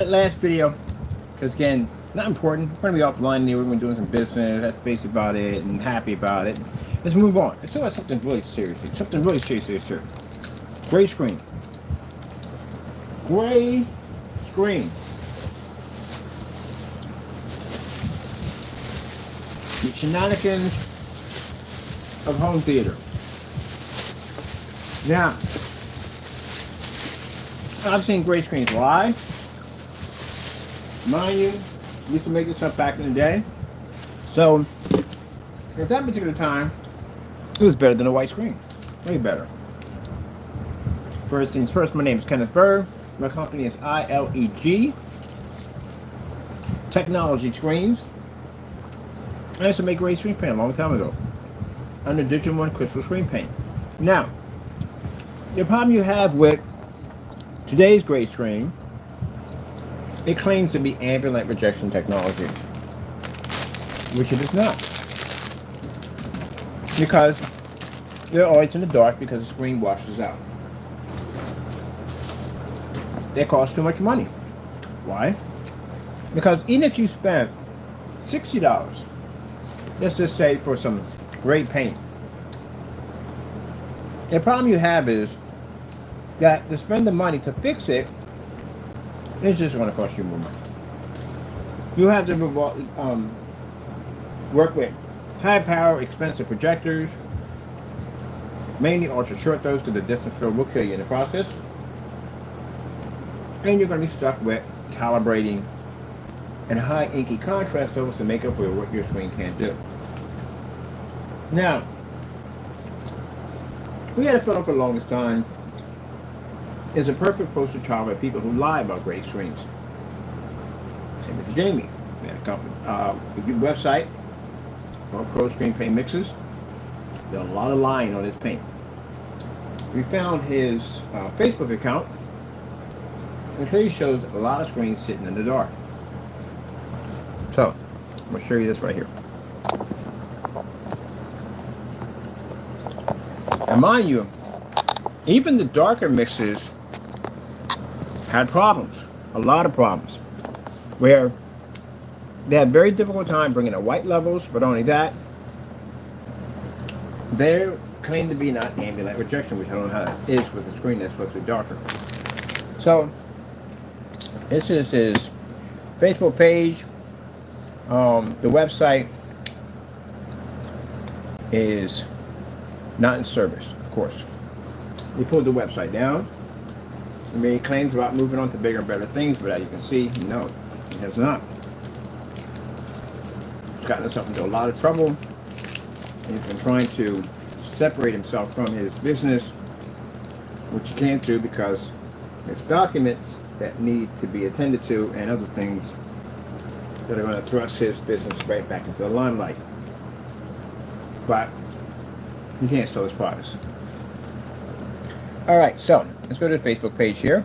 Last video, because again, not important. We're going to be offline here. We're going to be doing some business. That's basically about it, and happy about it. Let's move on. Let's talk about something really serious. Something really serious here. Gray screen. Gray screen. The shenanigans of home theater. Now, I've seen gray screens live. Mind you, used to make this up back in the day. So, at that particular time, it was better than a white screen. Way better. First things first, my name is Kenneth Berg. My company is ILEG Technology Screens. I used to make gray screen paint a long time ago under Digital One Crystal Screen Paint. Now, the problem you have with today's gray screen, it claims to be ambient light rejection technology, which it is not. Because they're always in the dark because the screen washes out. They cost too much money. Why? Because even if you spent $60, let's just say for some great paint, the problem you have is that to spend the money to fix it, it's just going to cost you more money. You have to work with high power, expensive projectors, mainly ultra short those because the distance field will kill you in the process. And you're going to be stuck with calibrating and high inky contrast levels to make up for what your screen can't do. Now, we had a fellow for the longest time is a perfect poster child for people who lie about gray screens. Same as Jamie. We had a company, a website called Pro Screen Paint Mixes. There's a lot of lying on his paint. We found his Facebook account, and it clearly shows a lot of screens sitting in the dark. So, I'm going to show you this right here. And mind you, even the darker mixes had problems, a lot of problems, where they had very difficult time bringing the white levels, but only that, they claim to be not ambient light rejection, which I don't know how that is with a screen that's supposed to be darker. So, this is his Facebook page. The website is not in service, of course. We pulled the website down. He made claims about moving on to bigger and better things, but as you can see, no, it has not. He's gotten himself into a lot of trouble, and he's been trying to separate himself from his business, which he can't do because there's documents that need to be attended to and other things that are going to thrust his business right back into the limelight. But you can't sell his products. Alright, so let's go to the Facebook page here.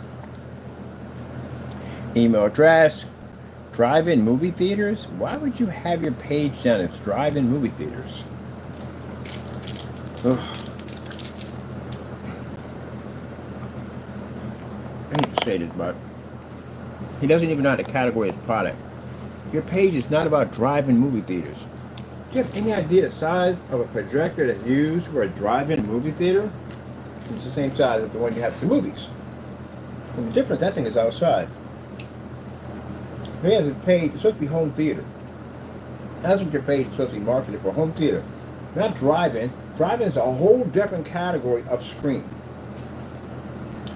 Email address, drive-in movie theaters. Why would you have your page down as drive-in movie theaters? Ugh. I hate to say this, but he doesn't even know how to categorize his product. Your page is not about drive-in movie theaters. Do you have any idea the size of a projector that's used for a drive-in movie theater? It's the same size as the one you have for movies. And the difference, that thing is outside. He has a page, it's supposed to be home theater. That's what your page is supposed to be marketed for, home theater. Not drive-in. Drive-in is a whole different category of screen.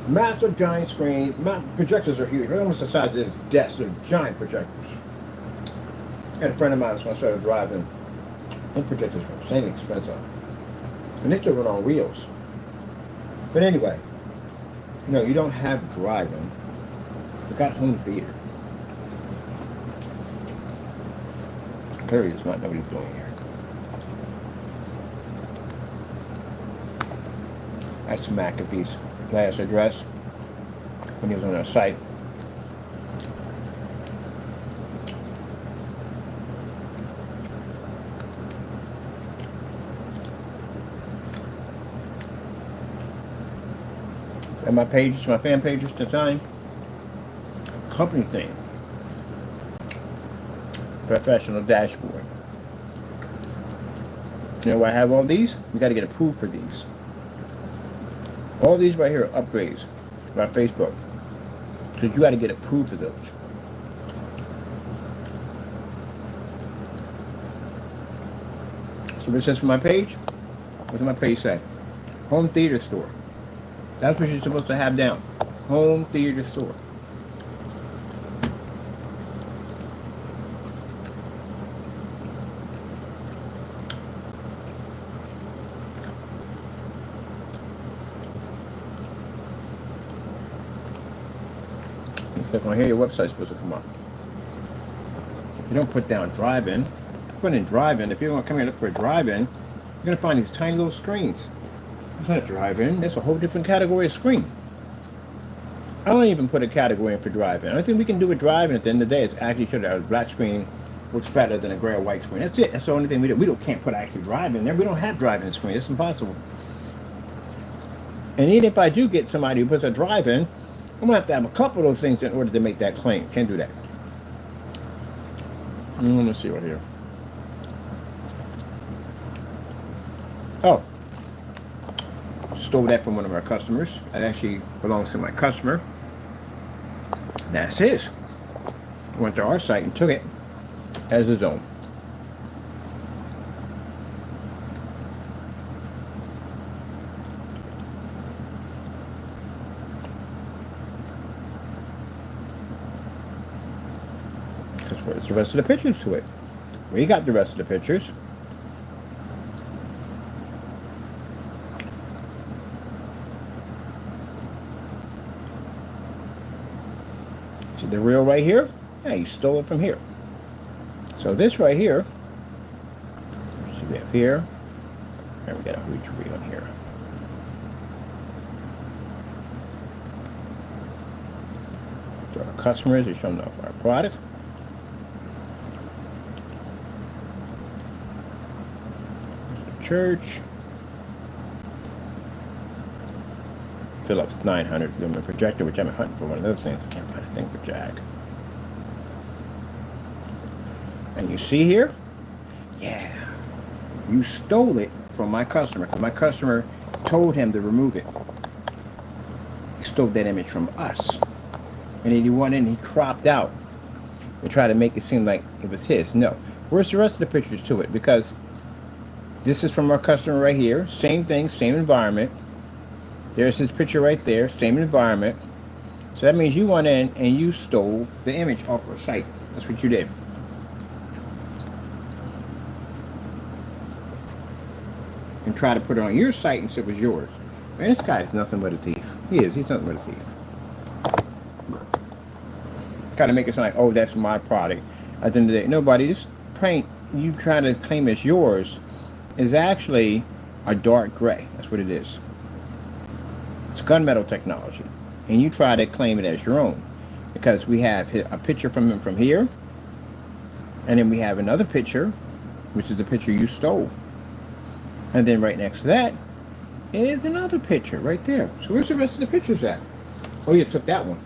Massive giant screen, projectors are huge. They're almost the size of this desk. They're giant projectors. I had a friend of mine that's going to start a drive-in. Those projectors were same expensive. And they still run on wheels. But anyway, no, you don't have drive-in. You've got home theater. Clearly, it's not nobody's doing here. That's McAfee's last address when he was on our site. And my pages, my fan pages to sign. company thing. Professional dashboard. You know why I have all these? We got to get approved for these. All these right here are upgrades by Facebook. Because you got to get approved for those. So what it says for my page? What does my page say? Home theater store. That's what you're supposed to have down. Home theater store. Click on here, your website's supposed to come up. You don't put down drive-in. Put in drive-in. If you want to come here and look for a drive-in, you're going to find these tiny little screens. It's not a drive-in. That's a whole different category of screen. I don't even put a category in for drive-in. I think we can do a drive-in at the end of the day. It's actually show that a black screen works better than a gray or white screen. That's it. That's the only thing we do. We can't put actually drive-in there. We don't have drive-in screen. It's impossible. And even if I do get somebody who puts a drive-in, I'm going to have a couple of those things in order to make that claim. Can't do that. Let's see right here. Oh. Stole that from one of our customers. That actually belongs to my customer. That's his. Went to our site and took it as his own. Where's the rest of the pictures to it? We got the rest of the pictures. See the reel right here? Yeah, you stole it from here. So this right here, see we have here, and we got a huge reel in here. So our customers are showing off our product. Church. Philips 900 lumen projector, which I'm hunting for one of those things. I can't find a thing for jack. And you see here? Yeah. You stole it from my customer. Because my customer told him to remove it. He stole that image from us. And then he went in and he cropped out and tried to make it seem like it was his. No. Where's the rest of the pictures to it? Because this is from our customer right here. Same thing, same environment. There's his picture right there, same environment. So that means you went in and you stole the image off our site. That's what you did. And try to put it on your site and say it was yours. Man, this guy is nothing but a thief. He is. He's nothing but a thief. Kind of make it sound like, oh, that's my product. At the end of the day, nobody. This paint you try to claim as yours is actually a dark gray. That's what it is. It's gunmetal technology. And you try to claim it as your own. Because we have a picture from him from here. And then we have another picture, which is the picture you stole. And then right next to that is another picture right there. So where's the rest of the pictures at? Oh, you took that one.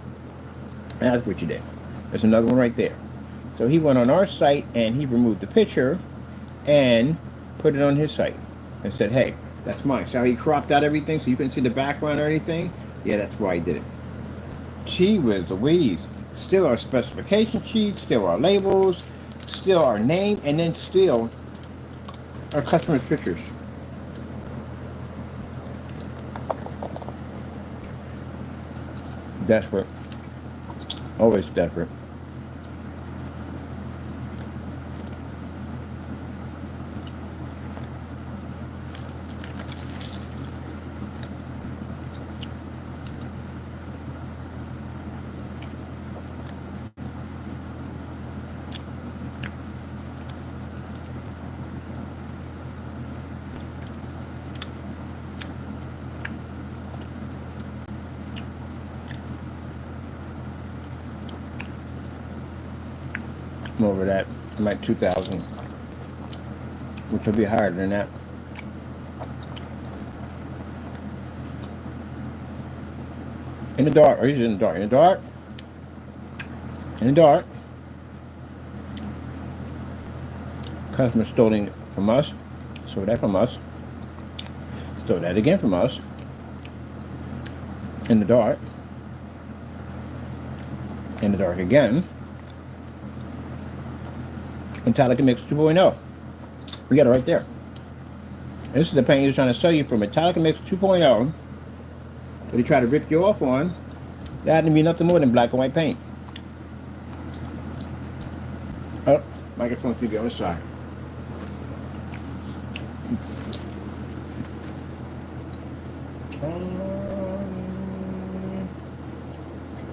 That's what you did. There's another one right there. So he went on our site and he removed the picture and put it on his site and said, hey, that's mine. So he cropped out everything so you couldn't see the background or anything. Yeah, that's why he did it. Gee whiz Louise. Still our specification sheet, still our labels, still our name, and then still our customer's pictures. Desperate. Always desperate. I'm over that. I'm at 2,000, which will be higher than that. In the dark, or he's in the dark. In the dark, in the dark. Customer stole it from us. Stole that from us. Stole that again from us. In the dark. In the dark again. Metallica Mix 2.0. We got it right there. This is the paint he was trying to sell you for Metallica Mix 2.0. But he tried to rip you off on. That had to be nothing more than black and white paint. Oh, microphone's gonna be on the side.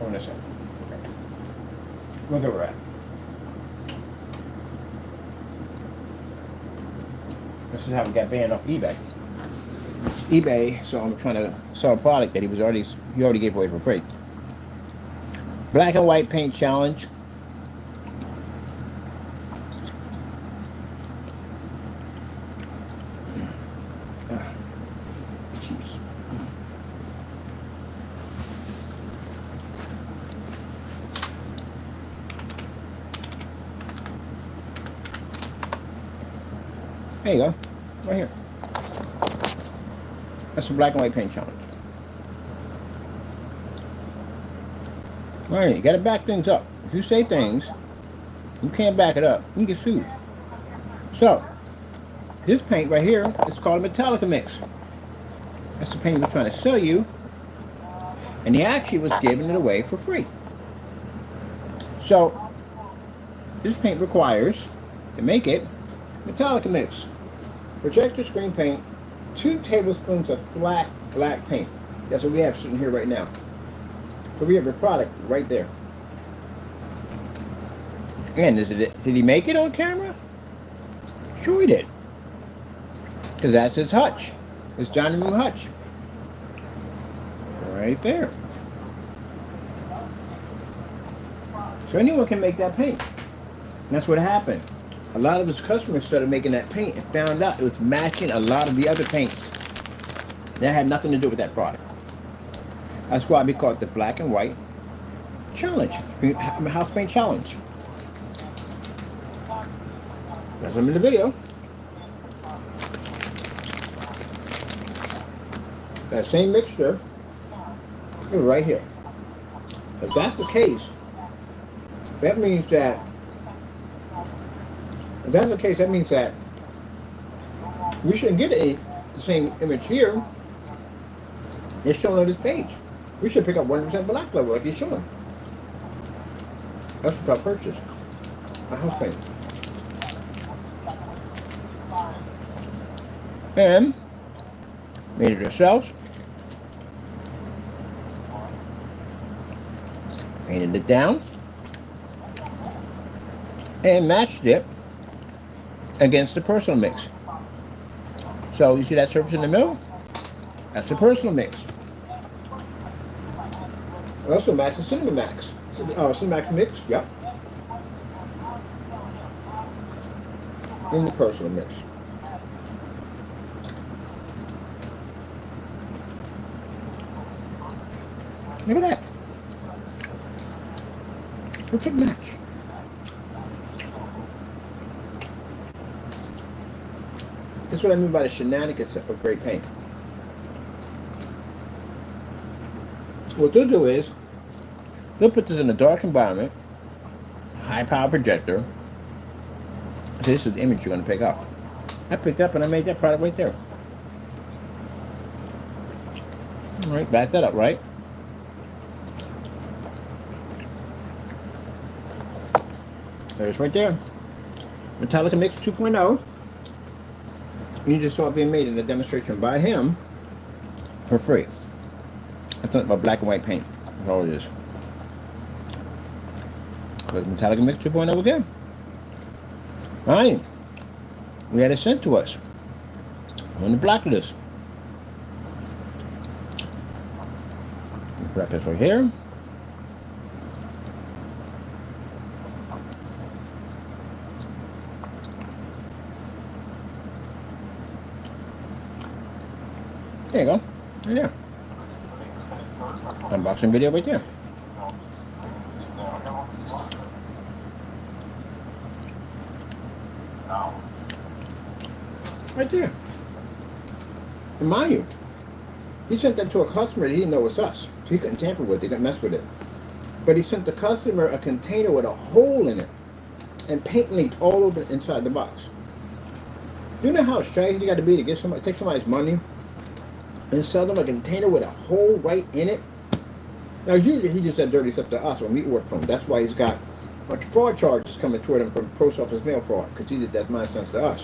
On this side. Okay. Look where we're at. This is how we got banned off eBay. eBay, so I'm trying to sell a product that he already gave away for free. Black and white paint challenge. Jeez. There you go. Right here. That's a black and white paint challenge. Alright, you gotta back things up. If you say things, you can't back it up. You can get sued. So, this paint right here is called a Metallica Mix. That's the paint he was trying to sell you. And he actually was giving it away for free. So, this paint requires, to make it, Metallica Mix. Projector screen paint, 2 tablespoons of flat black paint. That's what we have sitting here right now. So we have the product right there. And did he make it on camera? Sure he did. Because that's his hutch. It's Johnny Moo hutch. Right there. So anyone can make that paint. And that's what happened. A lot of his customers started making that paint and found out it was matching a lot of the other paints. That had nothing to do with that product. That's why we call it the black and white challenge. House paint challenge. That's them in the video. That same mixture is right here. If that's the case, that means that we shouldn't get the same image here. It's shown on this page. We should pick up 100% black level like he's showing. That's what I purchased. A house paint. And made it ourselves. Painted it down. And matched it against the personal mix. So you see that surface in the middle? That's the personal mix. It also matches the Cinemax. Cinemax mix, yep. In the personal mix. Look at that. Perfect match. That's what I mean by the shenanigans of great paint. What they'll do is, they'll put this in a dark environment, high power projector. So this is the image you're going to pick up. I picked up and I made that product right there. Alright, back that up, right? There's right there. Metallica Mix 2.0. You just saw it being made in a demonstration by him for free. That's nothing but black and white paint. That's all it is. But Metallica Mix 2.0 again. Alright. We had it sent to us on the blacklist. The blacklist right here. There you go. Right there. Unboxing video right there. Right there. And mind you, he sent that to a customer that he didn't know was us. So he couldn't tamper with it, he couldn't mess with it. But he sent the customer a container with a hole in it and paint leaked all over inside the box. Do you know how strange you got to be to get somebody, take somebody's money and sell them a container with a hole right in it? Now usually he just said dirty stuff to us when we order from him. That's why he's got a bunch of fraud charges coming toward him from post office mail fraud, because he did that nonsense to us.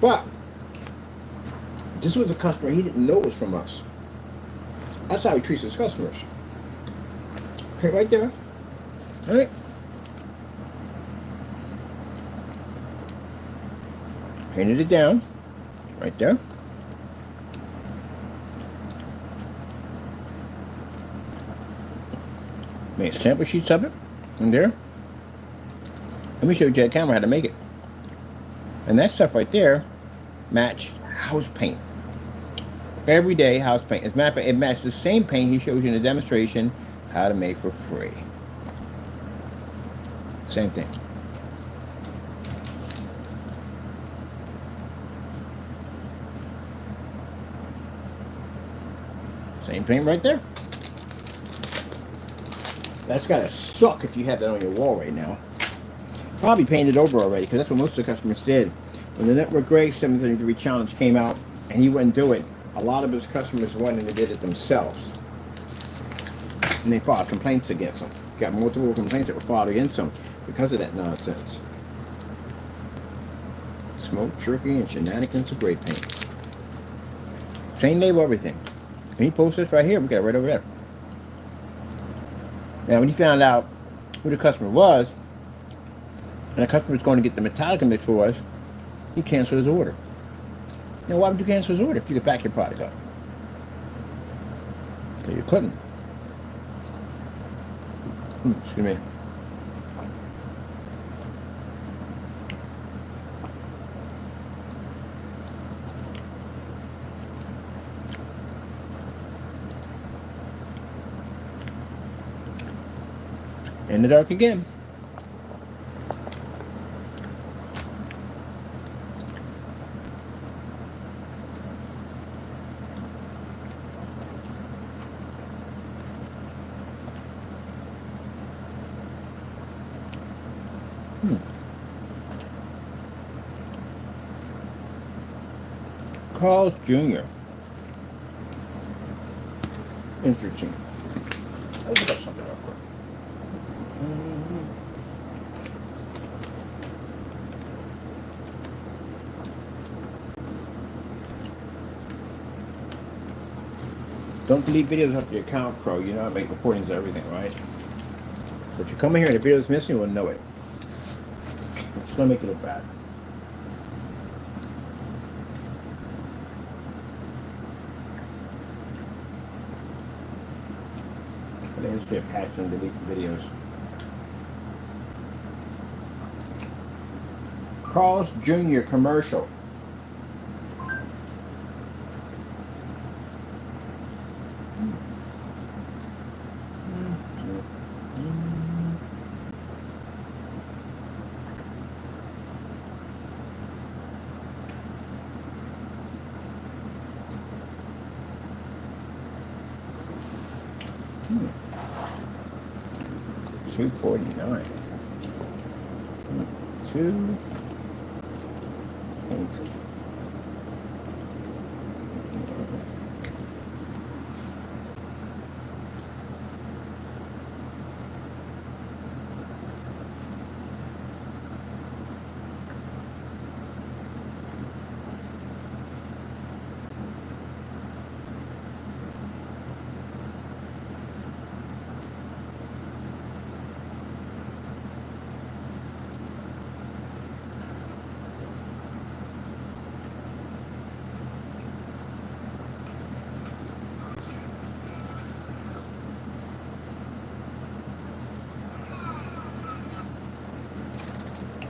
But this was a customer he didn't know was from us. That's how he treats his customers. Okay, right there. All right. Painted it down. Right there. Made sample sheets of it. In there. Let me show you the camera how to make it. And that stuff right there matched house paint. Everyday house paint. As a matter of fact, it matched the same paint he shows you in the demonstration how to make for free. Same thing. Same paint right there. That's gotta suck if you have that on your wall right now. Probably painted over already, because that's what most of the customers did. When the Network Gray 733 Challenge came out and he wouldn't do it, a lot of his customers went and did it themselves. And they filed complaints against him. Got multiple complaints that were filed against him because of that nonsense. Smoke, jerky, and shenanigans of gray paint. Same label, everything. And he posted this right here. We got it right over there. Now, when he found out who the customer was, and the customer was going to get the Metallica mix for us, he canceled his order. Now, why would you cancel his order if you could back your product up? Okay, you couldn't. Excuse me. In the dark again. Carl's Jr. Interesting. Let's look up something real quick. Don't delete videos off your account, Pro. You know how to make recordings of everything, right? But you come in here and the video is missing, you will know it. It's gonna make it look bad. The history of patch and delete videos. Carl's Jr. commercial. $2.49. 2.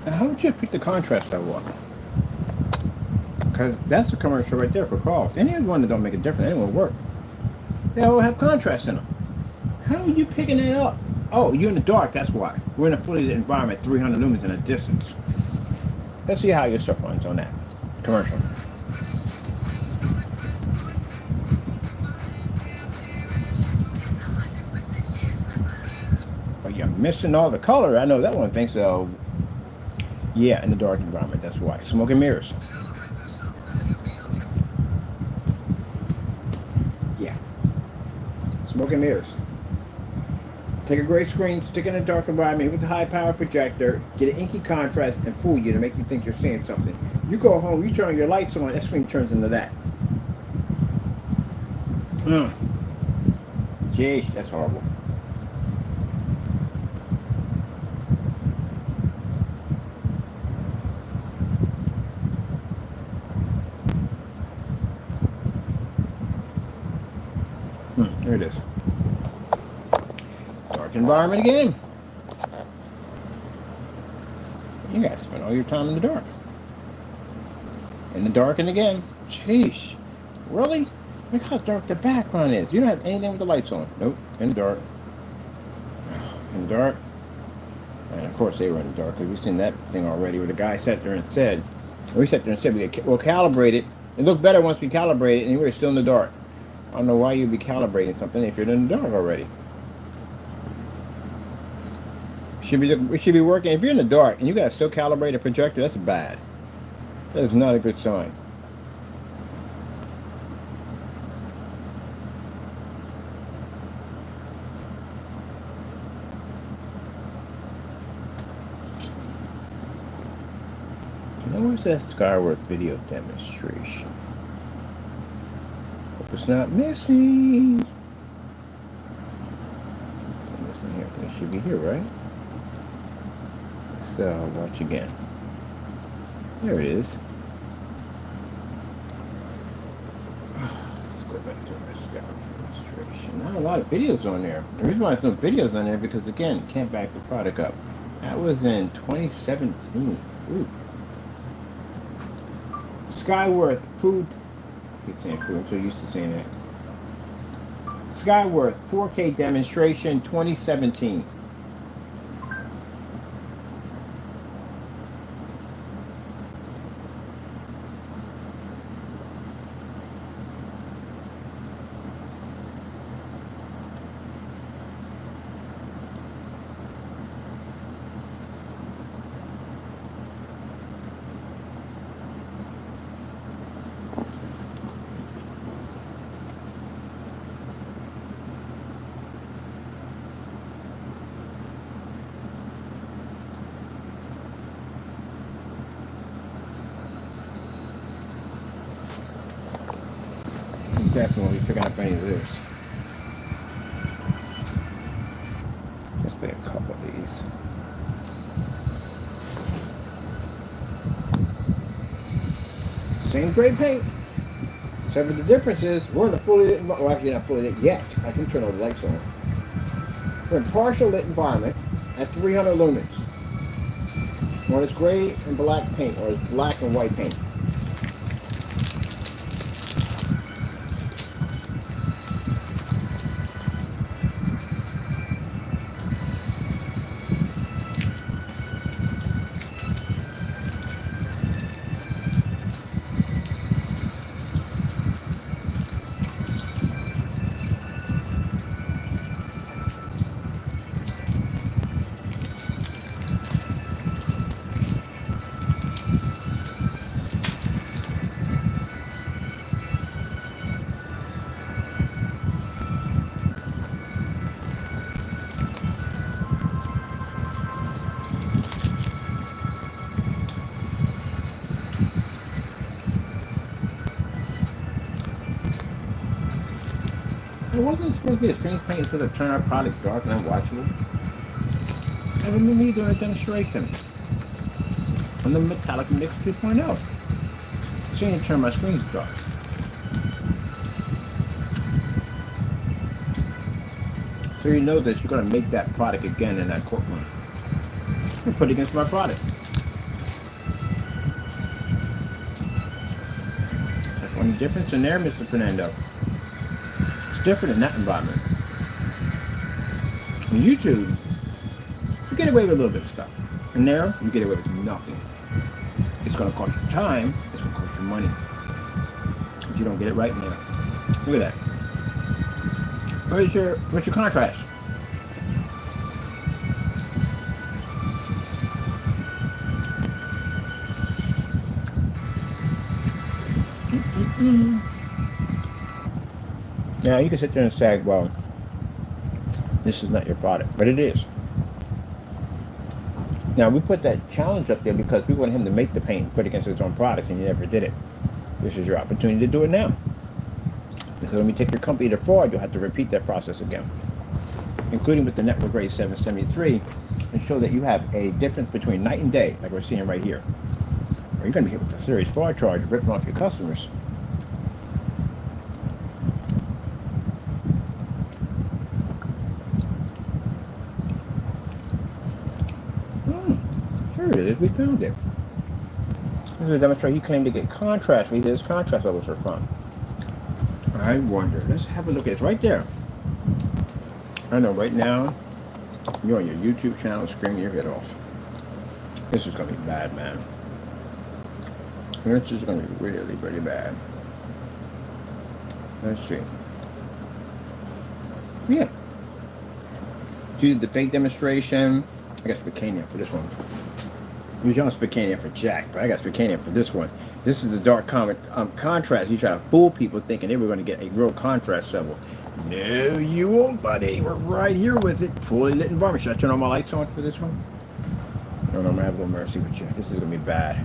Now, how would you pick the contrast I want? Because that's a commercial right there for Carl's. Any one that don't make a difference, any will work. They all have contrast in them. How are you picking that up? Oh, you're in the dark, that's why. We're in a fully lit environment, 300 lumens in a distance. Let's see how your stuff runs on that commercial. Oh, you're missing all the color. I know that one thinks so. Yeah, in the dark environment. That's why. Smoke and mirrors. Yeah. Smoke and mirrors. Take a gray screen, stick it in a dark environment with a high power projector, get an inky contrast, and fool you to make you think you're seeing something. You go home, you turn your lights on, that screen turns into that. Jeez, that's horrible. There it is. Dark environment again. You guys spend all your time in the dark. In the dark and again. Jeez. Really? Look how dark the background is. You don't have anything with the lights on. Nope. In the dark. In the dark. And of course they were in the dark because we've seen that thing already where the guy sat there and said, we'll calibrate it. It looked better once we calibrate it and we were still in the dark. I don't know why you'd be calibrating something if you're in the dark already. We should be working. If you're in the dark and you got to still calibrate a projector, that's bad. That is not a good sign. Now where's that Skyworth video demonstration? Hope it's not missing. It's not missing here. I think it should be here, right? So watch again. There it is. Let's go back to our Skyworth demonstration. Not a lot of videos on there. The reason why there's no videos on there because again, can't back the product up. That was in 2017. Ooh. Skyworth food. I keep saying food. I'm so used to saying that. Skyworth 4K demonstration 2017. Definitely picking up any of this. Let's play a couple of these. Same gray paint. Except for the difference is we're in the fully lit environment. Well, actually not fully lit yet. I can turn all the lights on. We're in partial lit environment at 300 lumens. One is gray and black paint, or it's black and white paint. It wasn't supposed to be a screen paint instead of turn our products dark and unwatchable. I didn't need doing a demonstration on the Metallic Mix 2.0. Seeing it turn my screens dark. So you know that you're going to make that product again in that courtroom. You put it against my product. That's one difference in there, Mr. Fernando. Different in that environment. On YouTube, you get away with a little bit of stuff. And there, you get away with nothing. It's going to cost you time. It's going to cost you money. But you don't get it right now. Look at that. What's your contrast? Now you can sit there and say, well, this is not your product, but it is. Now we put that challenge up there because we want him to make the paint, put it against his own product, and he never did it. This is your opportunity to do it now. Because when we take your company to fraud, you'll have to repeat that process again, including with the network grade 773, and show that you have a difference between night and day, like we're seeing right here. Or you're going to be hit with a serious fraud charge, ripping off your customers. Here it is. We found it. This is a demonstration. He claimed to get contrast. Where his contrast levels are from. I wonder. Let's have a look at it. It's right there. I know right now you're on your YouTube channel screaming your head off. This is going to be bad, man. This is going to be really, really bad. Let's see. Yeah. Do the fake demonstration. I got Spicania for this one. You don't Spicania for Jack, but I got Spicania for this one. This is the dark contrast. You try to fool people thinking they were going to get a real contrast level. No, you won't, buddy. We're right here with it. Fully lit environment. Should I turn all my lights on for this one? No, I'm going to have a little mercy with you. This is going to be bad.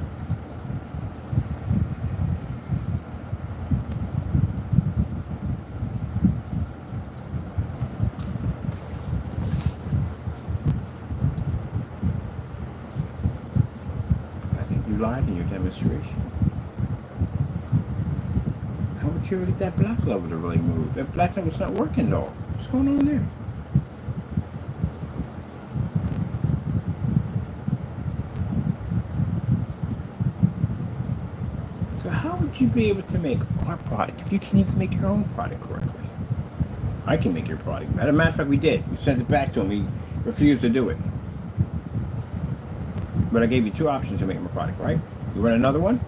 Lied in your demonstration. How would you ever get that black level to really move? That black level's not working though. What's going on there? So how would you be able to make our product if you can't even make your own product correctly? I can make your product. As a matter of fact, we did. We sent it back to him. He refused to do it. But I gave you two options to make my product, right? You want another one?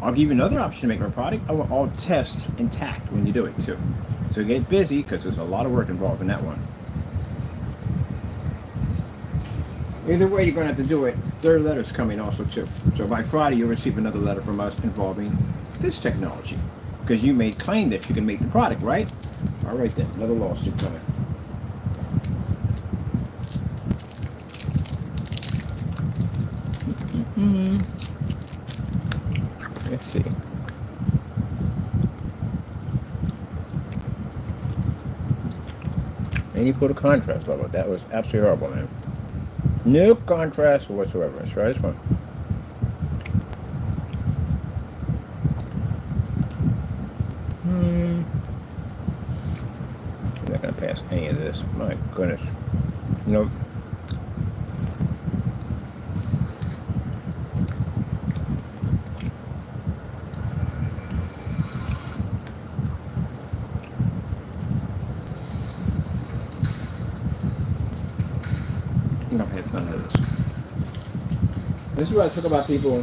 I'll give you another option to make my product. I want all tests intact when you do it too. So get busy because there's a lot of work involved in that one. Either way, you're going to have to do it. Third letter's coming also too. So by Friday, you'll receive another letter from us involving this technology. Because you may claim that you can make the product, right? All right then, another lawsuit coming. Let's see. And you put a contrast level. That was absolutely horrible, man. No contrast whatsoever. Let's try this one. I'm not going to pass any of this. My goodness. Nope. This is what I talk about, people.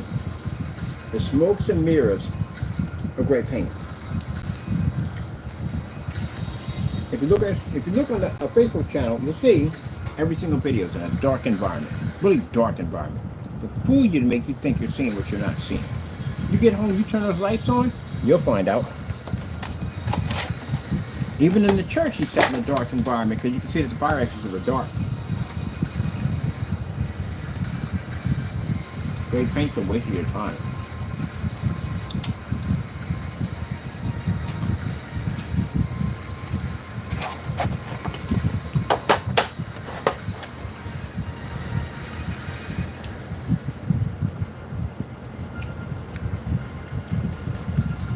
The smokes and mirrors of great paint. If you look on the Facebook channel, you'll see every single video is in a dark environment, really dark environment, to fool you to make you think you're seeing what you're not seeing. You get home, you turn those lights on, you'll find out. Even in the church, he's set in a dark environment because you can see that the fire exits are dark. Great paint's a waste of your time.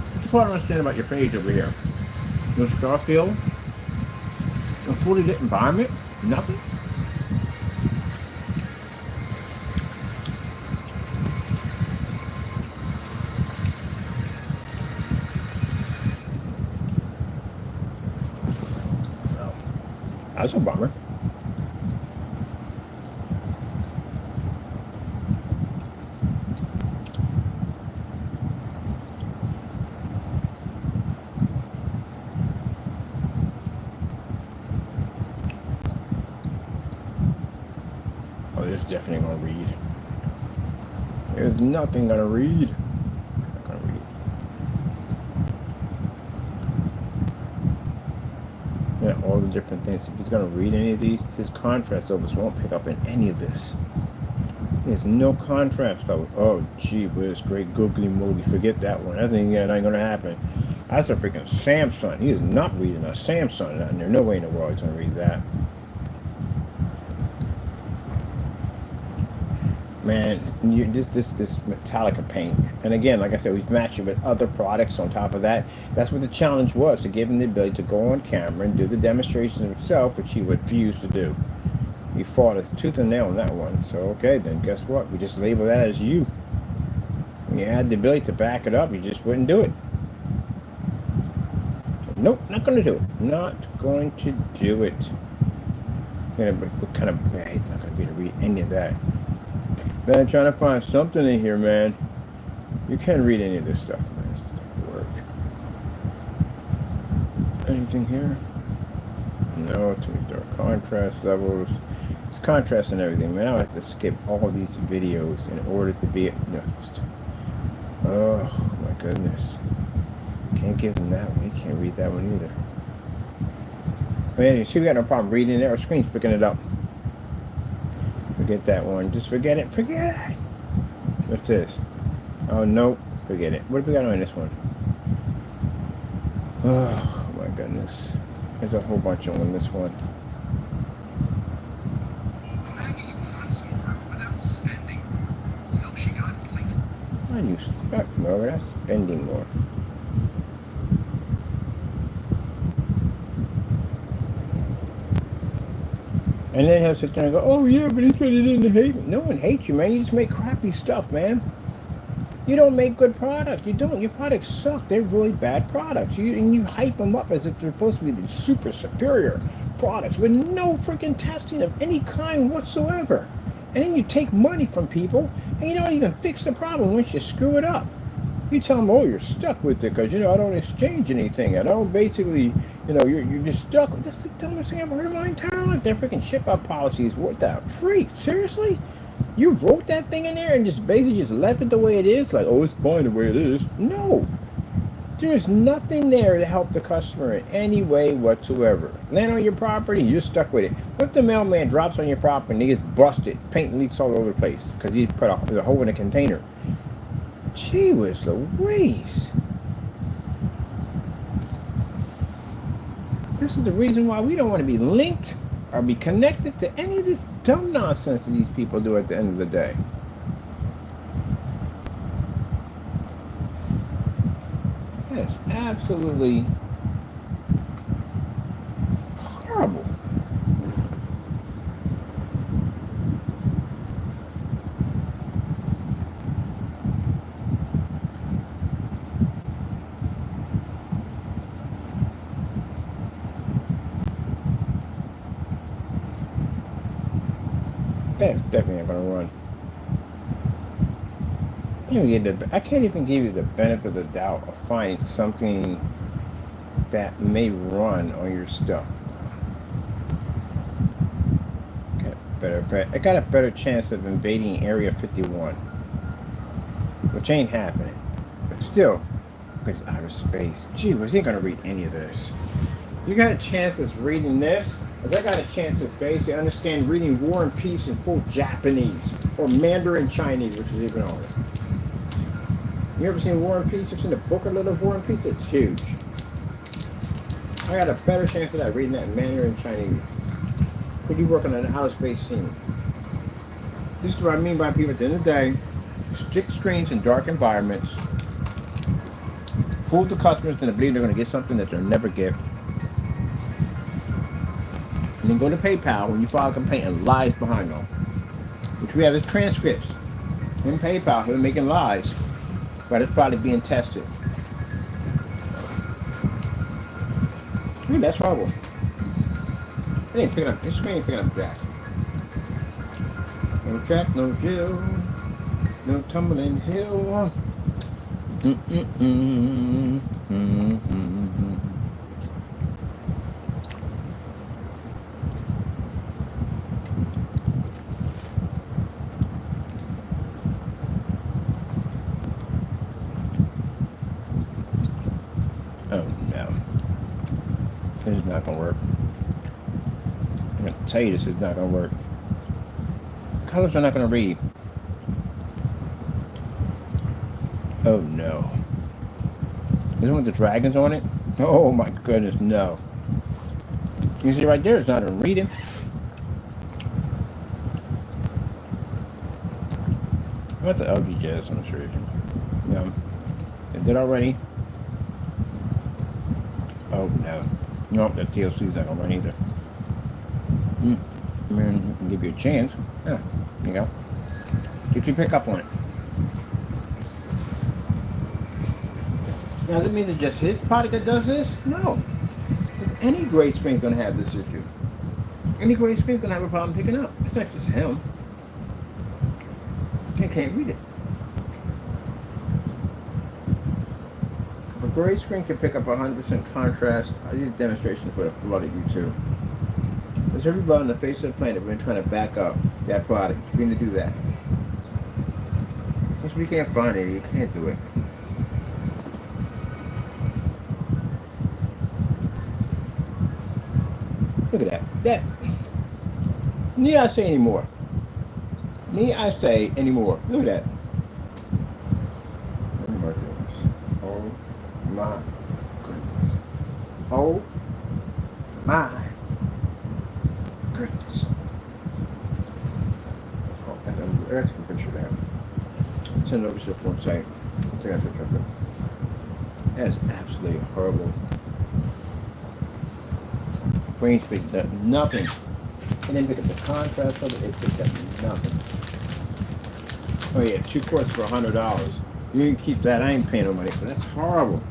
What's the part I understand about your page over here? No star field? A fully lit environment? Nothing? That's a bummer. definitely gonna read. There's nothing gonna read. Not gonna read. Yeah, all the different things. If he's gonna read any of these, his contrast levels won't pick up in any of this. There's no contrast level. Oh, gee whiz, great googly moogly. Forget that one. That thing ain't gonna happen. That's a freaking Samsung. He is not reading a Samsung. And there's no way in the world he's gonna read that. Man, this Metallica paint, and again, like I said, we've matched it with other products on top of that. That's what the challenge was, to give him the ability to go on camera and do the demonstration himself, which he refused to do. He fought us tooth and nail on that one. So okay, then guess what? We just label that as you. When you had the ability to back it up, you just wouldn't do it. So, nope, not going to do it. Not going to do it. What kind of? Yeah, he's not going to be able to read any of that. Man, trying to find something in here, man. You can't read any of this stuff, man. This doesn't work. Anything here? No, too many dark contrast levels. It's contrast and everything, man. I have to skip all these videos in order to be enough. Oh my goodness. Can't give him that one. He can't read that one either. Man, you see, we got no problem reading it. Our screen's picking it up. Forget that one. Just forget it. Forget it. What's this? Oh, nope. Forget it. What have we got on this one? Oh, my goodness. There's a whole bunch on this one. Why do you stuck more? That's spending more. And then he'll sit there and go, oh yeah, but he said he didn't hate me. No one hates you, man. You just make crappy stuff, man. You don't make good product. You don't. Your products suck. They're really bad products. And you hype them up as if they're supposed to be the super superior products with no freaking testing of any kind whatsoever. And then you take money from people and you don't even fix the problem once you screw it up. You tell them, oh, you're stuck with it because, I don't exchange anything. I don't basically, you're just stuck. That's the dumbest thing I've heard in my entire life. Their freaking ship-out policies. What the freak? Seriously? You wrote that thing in there and just basically just left it the way it is? Like, oh, it's fine the way it is. No. There's nothing there to help the customer in any way whatsoever. Land on your property, you're stuck with it. What if the mailman drops on your property and he gets busted, paint leaks all over the place because he put a hole in a container? Gee whiz Louise. This is the reason why we don't want to be linked or be connected to any of this dumb nonsense that these people do at the end of the day. That is absolutely horrible. That's definitely not going to run. I can't even give you the benefit of the doubt of finding something that may run on your stuff. I got a better chance of invading Area 51, which ain't happening. But still, it's outer space. Gee, was he going to read any of this? You got a chance of reading this? Because I got a chance of basically understand reading War and Peace in full Japanese or Mandarin Chinese, which is even harder. You ever seen War and Peace? You've seen the booklet of War and Peace? It's huge. I got a better chance of that reading that in Mandarin Chinese. Could you work on an outer space scene? This is what I mean by people at the end of the day. Stick screens in dark environments. Fool the customers into believing they're going to get something that they'll never get. And then go to PayPal when you file a complaint and lies behind them. Which we have as transcripts. In PayPal, they're making lies. But it's probably being tested. That's horrible. It ain't picking up. This screen ain't picking up Jack. No Jack, no Jill, no tumbling hill. no. This is not going to work. I'm going to tell you this is not going to work. Colors are not going to read. Oh no. Is it with the dragons on it? Oh my goodness, no. You see right there, it's not even reading. What the LG Jazz on the street? No. They did already. Oh no. No, that TLC's not gonna run either. I mean, we can give you a chance. Yeah, there you go. Get your pick up on it. Now, that means it's just his product that does this? No. Because any gray screen's going to have this issue. Any gray screen's going to have a problem picking up. It's not just him. I can't read it. If a gray screen can pick up 100% contrast, I did demonstrations with a flooded YouTube. There's everybody on the face of the planet been trying to back up that product. You're going to do that. Since we can't find it, you can't do it. Look at that. That. Need I say anymore? Need I say anymore? Look at that. Oh my goodness. Oh my goodness. Oh my goodness. Oh, and then I got to take a picture of that. Send it over to the phone site. Take a picture of it. That is absolutely horrible. Frame space does nothing. And then look at the contrast of it, it picks up nothing. Oh yeah, 2 quarts for $100. You can keep that. I ain't paying no money for that. That's horrible.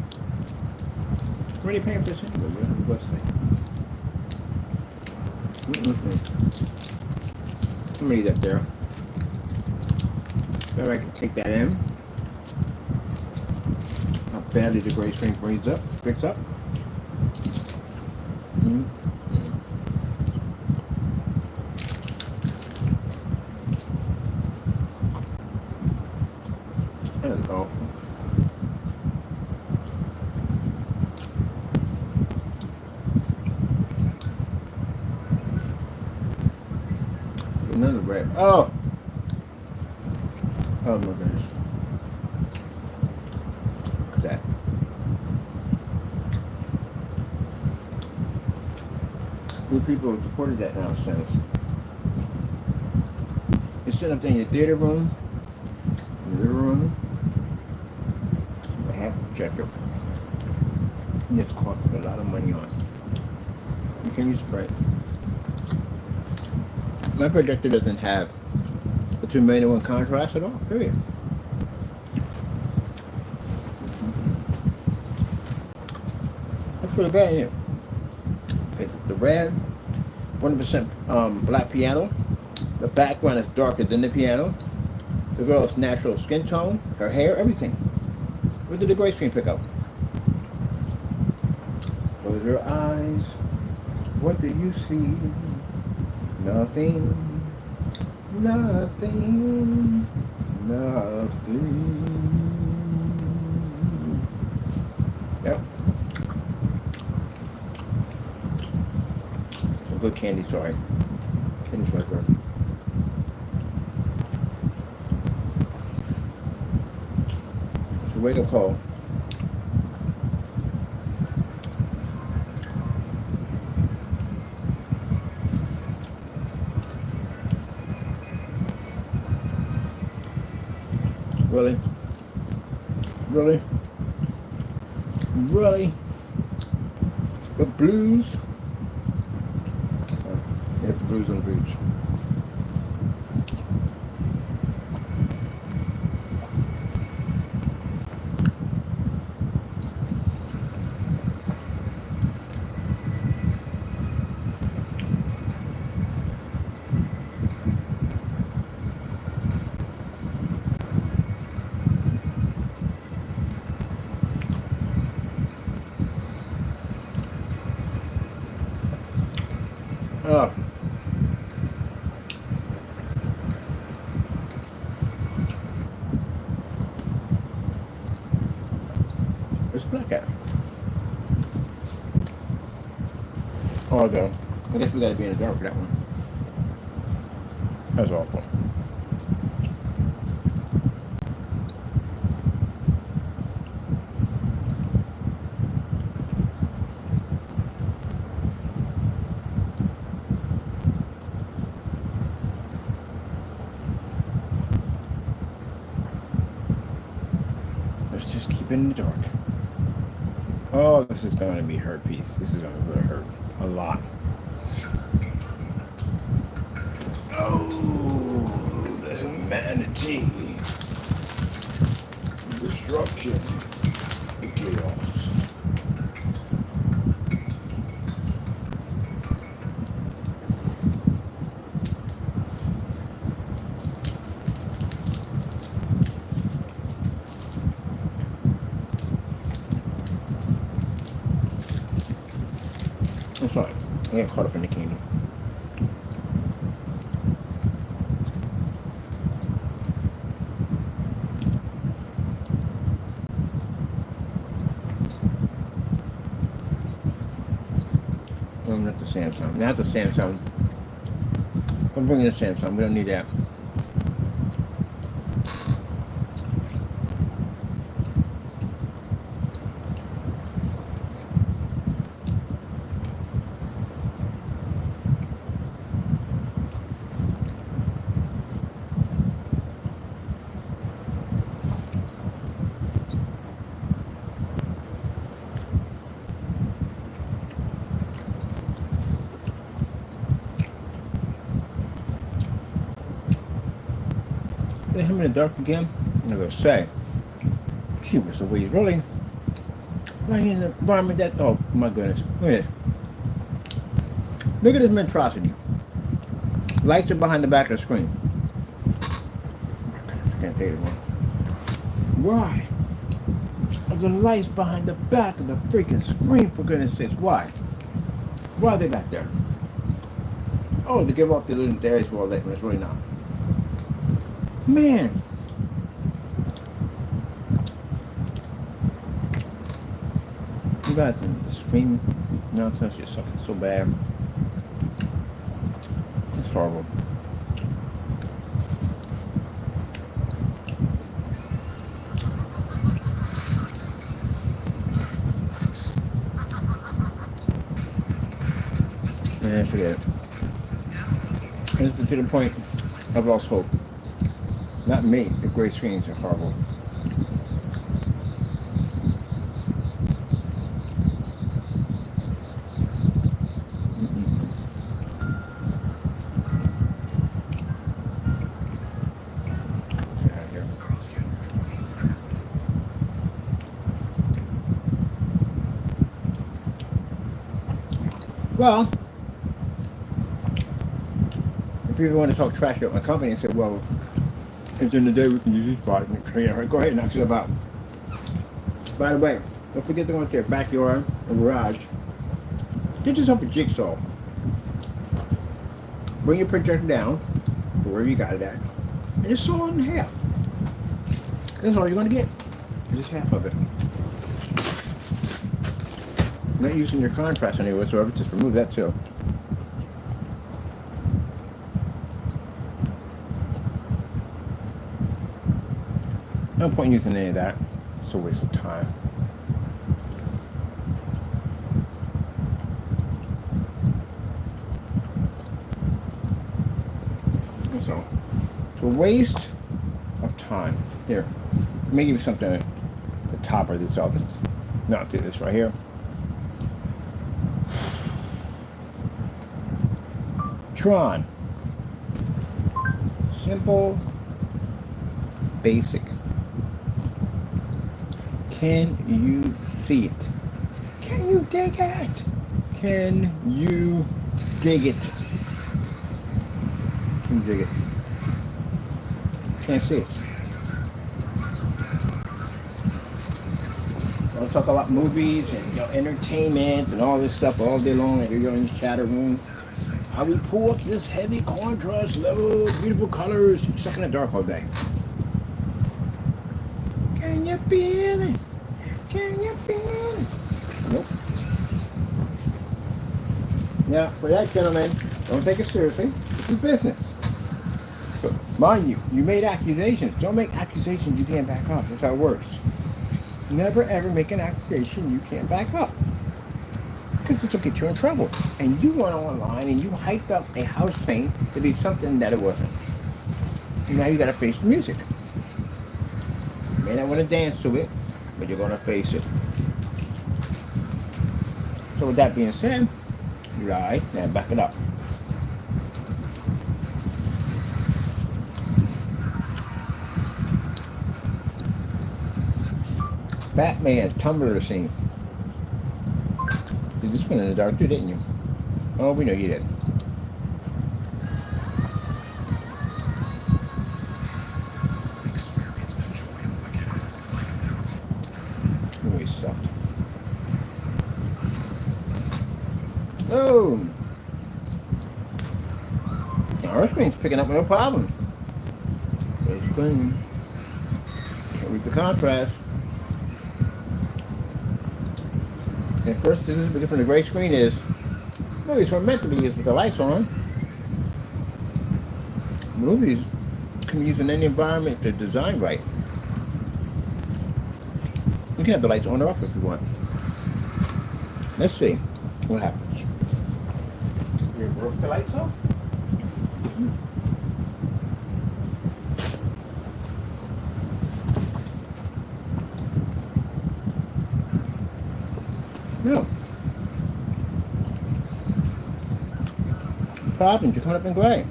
What are you paying for this anyway? You're on the website. I'm gonna leave that there. So I can take that in. How badly the gray screen picks up. That is awful. Another red. Oh! Oh my goodness. Look at that. Good people have supported that nonsense. You're sitting up there in your theater room, your living room, a half projector, and it's costing a lot of money on it. You can use price. My projector doesn't have a 2-1 contrast at all, period. That's pretty bad, isn't it? It's the red, 100% black piano. The background is darker than the piano. The girl's natural skin tone, her hair, everything. What did the gray screen pick up? Close your eyes. What do you see? Nothing. Nothing. Nothing. Yep. Some good candy, sorry. Candy's right there. It's a wake-up call. Really? Really? Really? The blues? Yeah, the blues on the beach. Oh. Where's Black at? car though. I guess we gotta be in the dark for that one. That's awful. Let's just keep it in the dark. Oh, this is going to be hurt piece. This is going to really hurt a lot. Oh, the humanity, destruction, the chaos. I'm sorry, I got caught up in the candy. Oh, not the Samsung. Not the Samsung. I'm bringing the Samsung. We don't need that. Let him in the dark again. I'm gonna say, gee, was the way he's rolling. Right in the environment that. Oh my goodness! Look at this. Look at this monstrosity. Lights are behind the back of the screen. I can't take it anymore. Why? Are the lights behind the back of the freaking screen? For goodness sakes, why? Why are they back there? Oh, they give off the illusion there is well lit when it's really not. Man. You guys, the screen nonsense is sucking so bad. It's horrible. Man, forget it. And it's to the point I've lost hope. Not me, the gray screens are horrible. Get out of here. Well, if people want to talk trash about my company and say, well, at the end of the day, we can use these products. Yeah, go ahead and knock yourself out. By the way, don't forget to go into your backyard or garage. Get yourself a jigsaw. Bring your projector down to where you got it at, and just saw it in half. That's all you're going to get. Just half of it. Not using your contrast anyway whatsoever. Just remove that too. No point using any of that. It's a waste of time. So, it's a waste of time. Here, let me give you something at the top of this office. Not do this right here. Tron. Simple, basic. Can you see it? Can you dig it? Can you dig it? Can you dig it? Can't see it. I'll talk about movies and entertainment and all this stuff all day long. And you're in the shadow room. How we pull up this heavy contrast level, beautiful colors, stuck in the dark all day. Can you feel it? Can you feel it? Nope. Now, for that gentleman, don't take it seriously. It's a business. So, mind you, you made accusations. Don't make accusations you can't back up. That's how it works. Never ever make an accusation you can't back up. Because this will get you in trouble. And you went online and you hyped up a house paint to be something that it wasn't. And now you got to face the music. You may not want to dance to it, but you're going to face it. So with that being said, right, now back it up. Batman Tumblr scene. You just went in the dark too, didn't you? Oh, we know you did. Experience the joy of awakening like never before. Oh, he sucked. Oh! Our screen's picking up no problem. It's clean. Read the contrast. And first, this is different. The gray screen is. Movies weren't meant to be used with the lights on. Movies can be used in any environment to design right. You can have the lights on or off if you want. Let's see what happens. You broke the lights off? No. Problems, you're coming up in gray.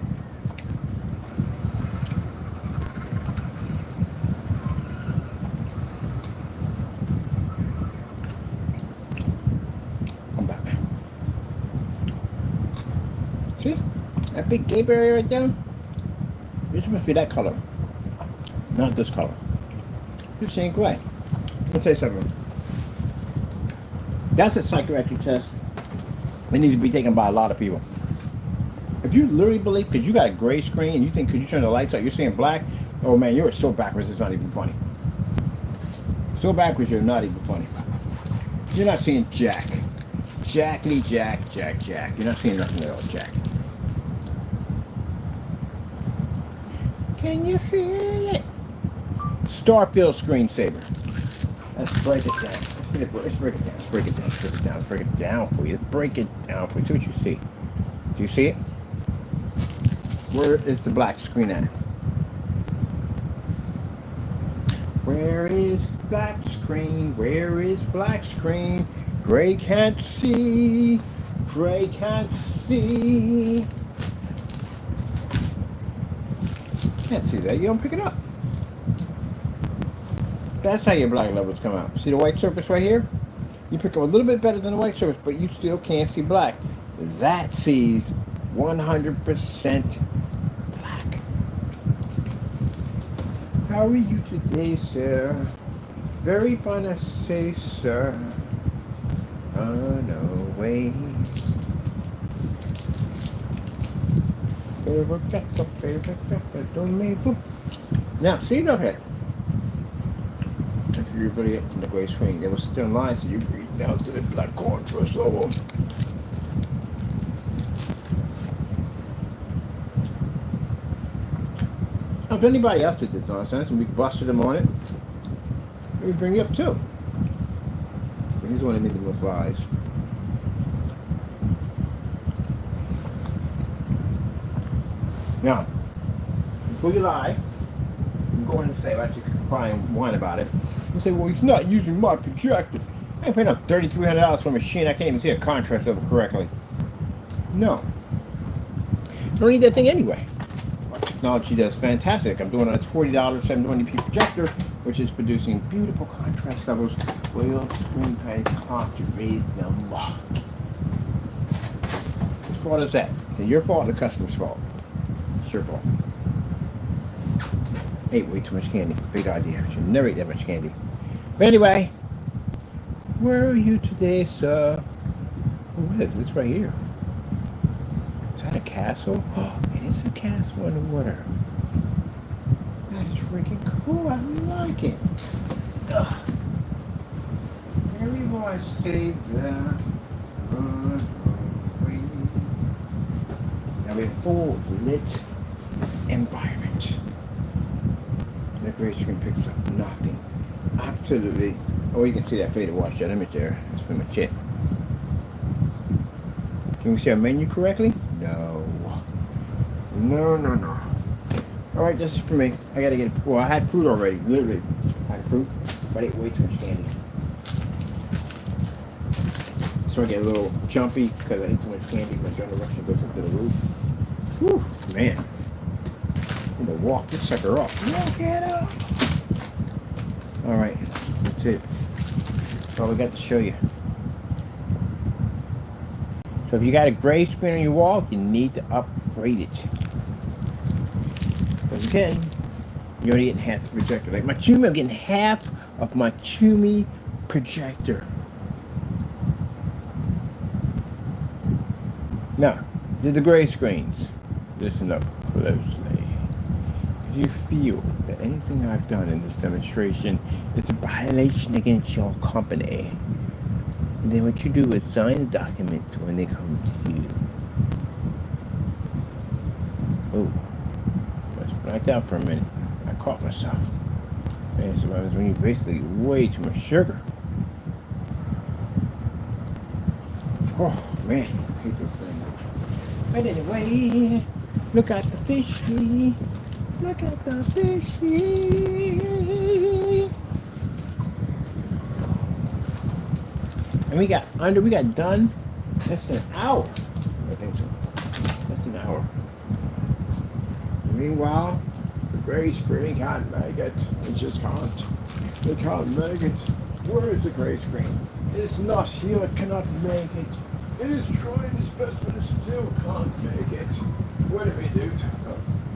Come back. See? That big gap area right there? You're supposed to be that color. Not this color. You're seeing gray. Let's say something. That's a psychiatric test. It needs to be taken by a lot of people. If you literally believe, because you got a gray screen and you think, could you turn the lights out, you're seeing black, oh man, you're so backwards, it's not even funny. So backwards, you're not even funny. You're not seeing jack. Jackety jack, jack, jack. You're not seeing nothing at all, jack. Can you see it? Starfield screensaver. Let's break it down. Let's break it down. Let's break it down. Let's break it down. Let's break it down for you. Let's break it down for you. See what you see. Do you see it? Where is the black screen at? Where is black screen? Where is black screen? Gray can't see. Gray can't see. Can't see that. You don't pick it up. That's how your black levels come out. See the white surface right here? You pick up a little bit better than the white surface, but you still can't see black. That sees 100% black. How are you today, sir? Very fine, I say, sir. On our way. Now, see it up here. If you're really up from the gray screen, they will sit there in line, so you're reading down to the black contrast level. Now, if anybody else did this nonsense and we busted them on it, we bring you up too. But he's the one that made the most lies. Now, before you lie, you go in and say, I should cry and whine about it. You say, well, he's not using my projector. I ain't paying out $3,300 for a machine. I can't even see a contrast level correctly. No. I don't need that thing anyway. My technology does fantastic. I'm doing it on this $40 720p projector, which is producing beautiful contrast levels where your screen can't read them. Whose fault is that? Is it your fault or the customer's fault? It's your fault. Ate way too much candy. Big idea. I should never eat that much candy. But anyway, where are you today, sir? What is this right here? Is that a castle? Oh, it is a castle in the water. That is freaking cool. I like it. Ugh. Where will I stay there? a full lit environment. The gray screen picks up nothing. Absolutely. Oh, you can see that faded wash jet image there. That's pretty much it. Can we see our menu correctly? No. No. Alright, this is for me. I gotta get, well, I had fruit already. Literally. I had fruit, but I ate way too much candy. So I get a little jumpy because I ate too much candy. My adrenaline rush goes up to the roof. Whew, man. I'm gonna walk this sucker off. Walk it up. Alright, that's it. That's all we got to show you. So if you got a gray screen on your wall, you need to upgrade it. Because again, you're only getting half the projector. Like my Chumi, I'm getting half of my Chumi projector. Now, to the gray screens. Listen up closely. If you feel that anything I've done in this demonstration is a violation against your company, then what you do is sign the document when they come to you. Oh, I was blacked out for a minute. I caught myself. Man, that's what happens when you basically way too much sugar. Oh man, I hate this thing. But anyway, look at the fishy. Look at the fishy. And we got done less than an hour. I think so. Less than an hour. Meanwhile, the gray screen can't make it. It just can't. It can't make it. Where is the gray screen? It's not here. It cannot make it. It is trying its best, but it still can't make it. What do we do?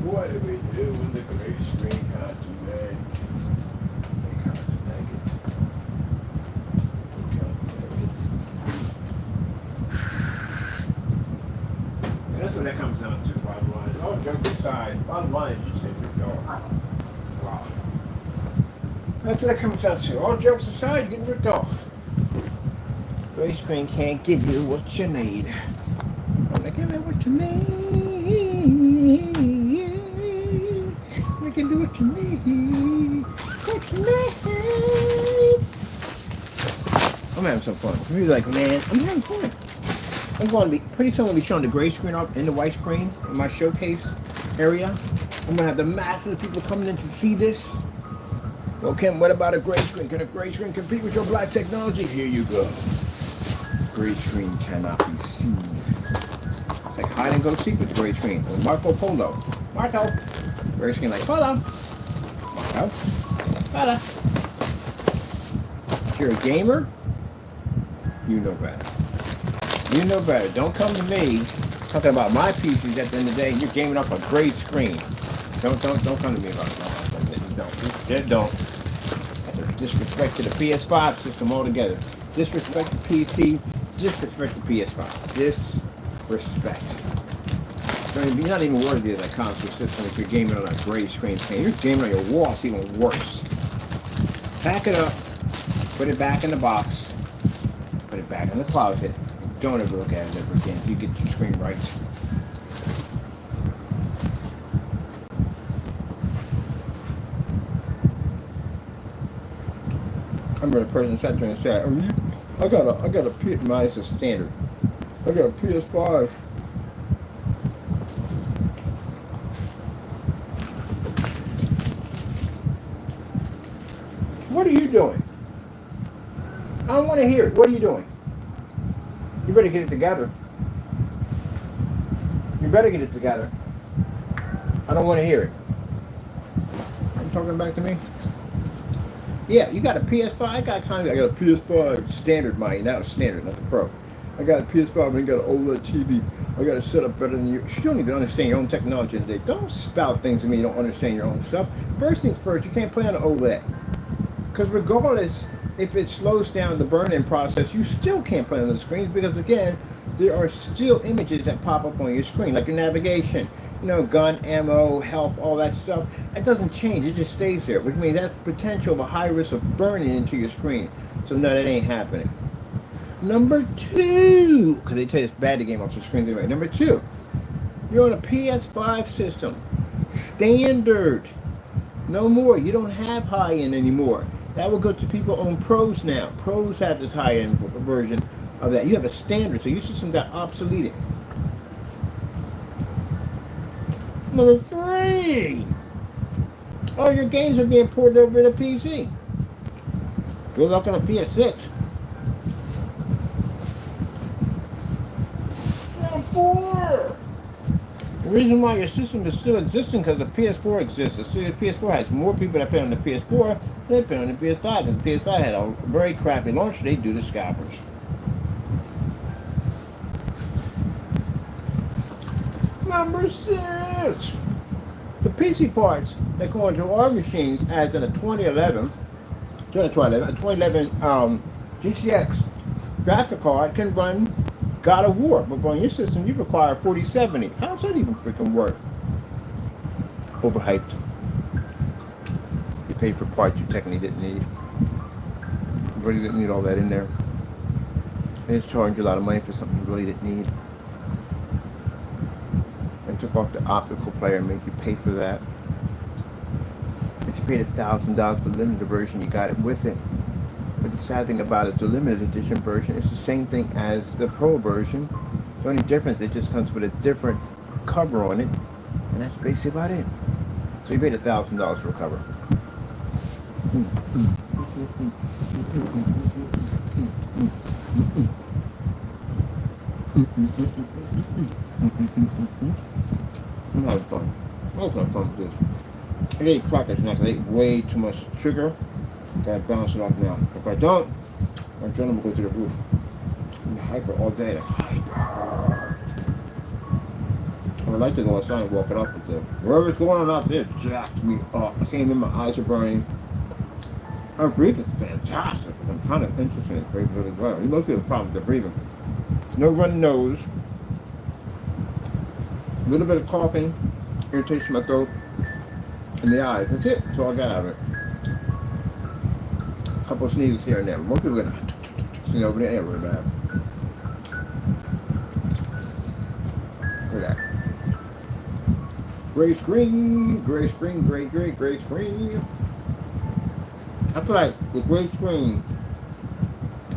What do we do when the gray screen can't make it? It can't make it. It can't make it. That's what that comes down to, bottom line. Oh, jump aside. Bottom line is just hit your door. Wow. That's what that comes down to. All jokes aside, you're getting ripped off. Gray screen can't give you what you need. Wanna give me what you need. We can do what you need. What you need. I'm having some fun. You're like, man, I'm having fun. I'm going to be, pretty soon I'm going to be showing the gray screen up and the white screen in my showcase area. I'm going to have the masses of people coming in to see this. Well, Kim, what about a gray screen? Can a gray screen compete with your black technology? Here you go. Gray screen cannot be seen. It's like hide and go seek with the gray screen. Or Marco Polo. Marco. Gray screen like, Polo. Marco. Polo. If you're a gamer, you know better. You know better. Don't come to me talking about my PCs at the end of the day. You're gaming up a gray screen. Don't come to me about that. Don't. That's a disrespect to the PS5 system altogether. Disrespect the PC. Disrespect the PS5. Disrespect. You're not even worthy of that console system if you're gaming on a gray screen thing. You're gaming on your wall. It's even worse. Pack it up. Put it back in the box. Put it back in the closet. Don't ever look at it ever again until you get your screen right. I remember the person sat there and said, I got a minus a standard. I got a PS5. What are you doing? I don't want to hear it. What are you doing? You better get it together. You better get it together. I don't want to hear it. Are you talking back to me? Yeah, you got a PS5. I got a PS5 standard, mine. That was standard, not the Pro. I got a PS5 and got an OLED TV. I got it set up better than you. You don't even understand your own technology today. Don't spout things to me you don't understand your own stuff. First things first, you can't play on an OLED. Because regardless, if it slows down the burn-in process, you still can't play on the screens because, again, there are still images that pop up on your screen, like your navigation, gun, ammo, health, all that stuff. It doesn't change. It just stays there, which means that's potential of a high risk of burning into your screen. So, no, that ain't happening. Number two, because they tell you it's bad to game off the screens anyway. Number two, You're on a PS5 system. Standard. No more. You don't have high-end anymore. That will go to people on Pros now. Pros have this high-end version of that. You have a standard, so your system got obsoleted. Number 3. All your games are being ported over to PC. Goes up on a PS6. Number 4. The reason why your system is still existing because the PS4 exists. The PS4 has more people that play on the PS4 than play on the PS5 because the PS5 had a very crappy launch. They do the scalpers. Number 6. The PC parts that go into our machines as in a 2011 GTX graphic card can run God of War, but on your system you require 4070. How does that even freaking work? Overhyped. You paid for parts you technically didn't need. You really didn't need all that in there. They just charged you a lot of money for something you really didn't need. And took off the optical player and made you pay for that. If you paid $1,000 for the limited version, you got it with it. But the sad thing about it, the limited edition version, it's the same thing as the Pro version. The only difference, it just comes with a different cover on it, and that's basically about it. So you paid $1,000 for a cover. I'm having fun. I was having fun with this. I ate crackers now because I ate way too much sugar. Gotta balance it off now. If I don't, my adrenaline will go to the roof. I'm hyper all day. Like, hyper. I would like to go outside and walk it up with it. Whatever's going on out there jacked me up. I came in, my eyes are burning. Our breathing's fantastic. I'm kind of interested in breathing really well. Most people have problems with their breathing. No runny nose. A little bit of coughing, irritation in my throat, and the eyes. That's it. That's all I got out of it. A couple of sneezes here and there. Most people are going to sneeze over there. Yeah, really bad. Look at that. Gray screen, gray screen, gray screen. I feel like the gray screen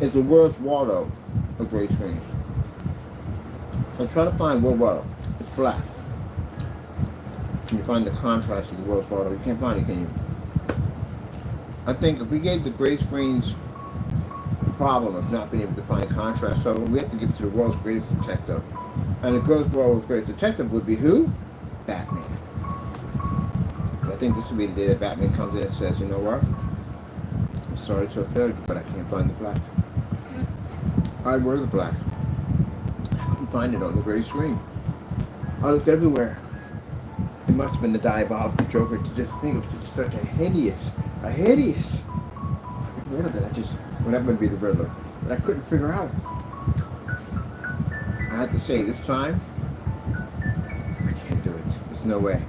is the Wells Fargo of gray screens. So try to find Wells Fargo. It's flat. Can you find the contrast of the Wells Fargo? You can't find it, can you? I think if we gave the gray screens the problem of not being able to find contrast, so we have to give it to the world's greatest detective. And the world's greatest detective would be who? Batman. I think this would be the day that Batman comes in and says, you know what? I'm sorry to offend you, but I can't find the black. I wear the black. I couldn't find it on the gray screen. I looked everywhere. It must have been the diabolical Joker to just think it was just such a hideous Riddler that well, that would be the Riddler, that I couldn't figure out. I had to say this time, I can't do it. There's no way.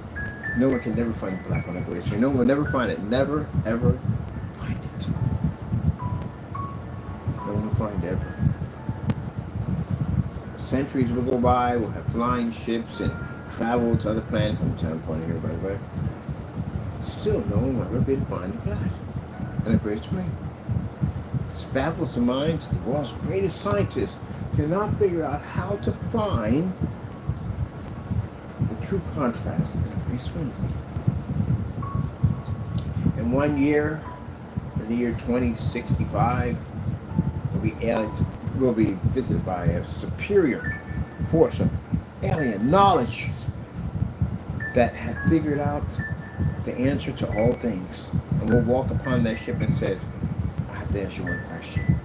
No one can never find the black on that gray screen. No one will never find it. Never, ever find it. No one will find it ever. Centuries will go by, we'll have flying ships and travel to other planets. I'm kind of funny here, by the way. Still, no one will ever be able to find the black on a gray screen. This baffles the minds. The world's greatest scientists cannot figure out how to find the true contrast in a gray screen. In 1 year, in the year 2065, we'll be visited by a superior force of alien knowledge that have figured out the answer to all things. And we'll walk upon that ship and says, I have to ask you one question.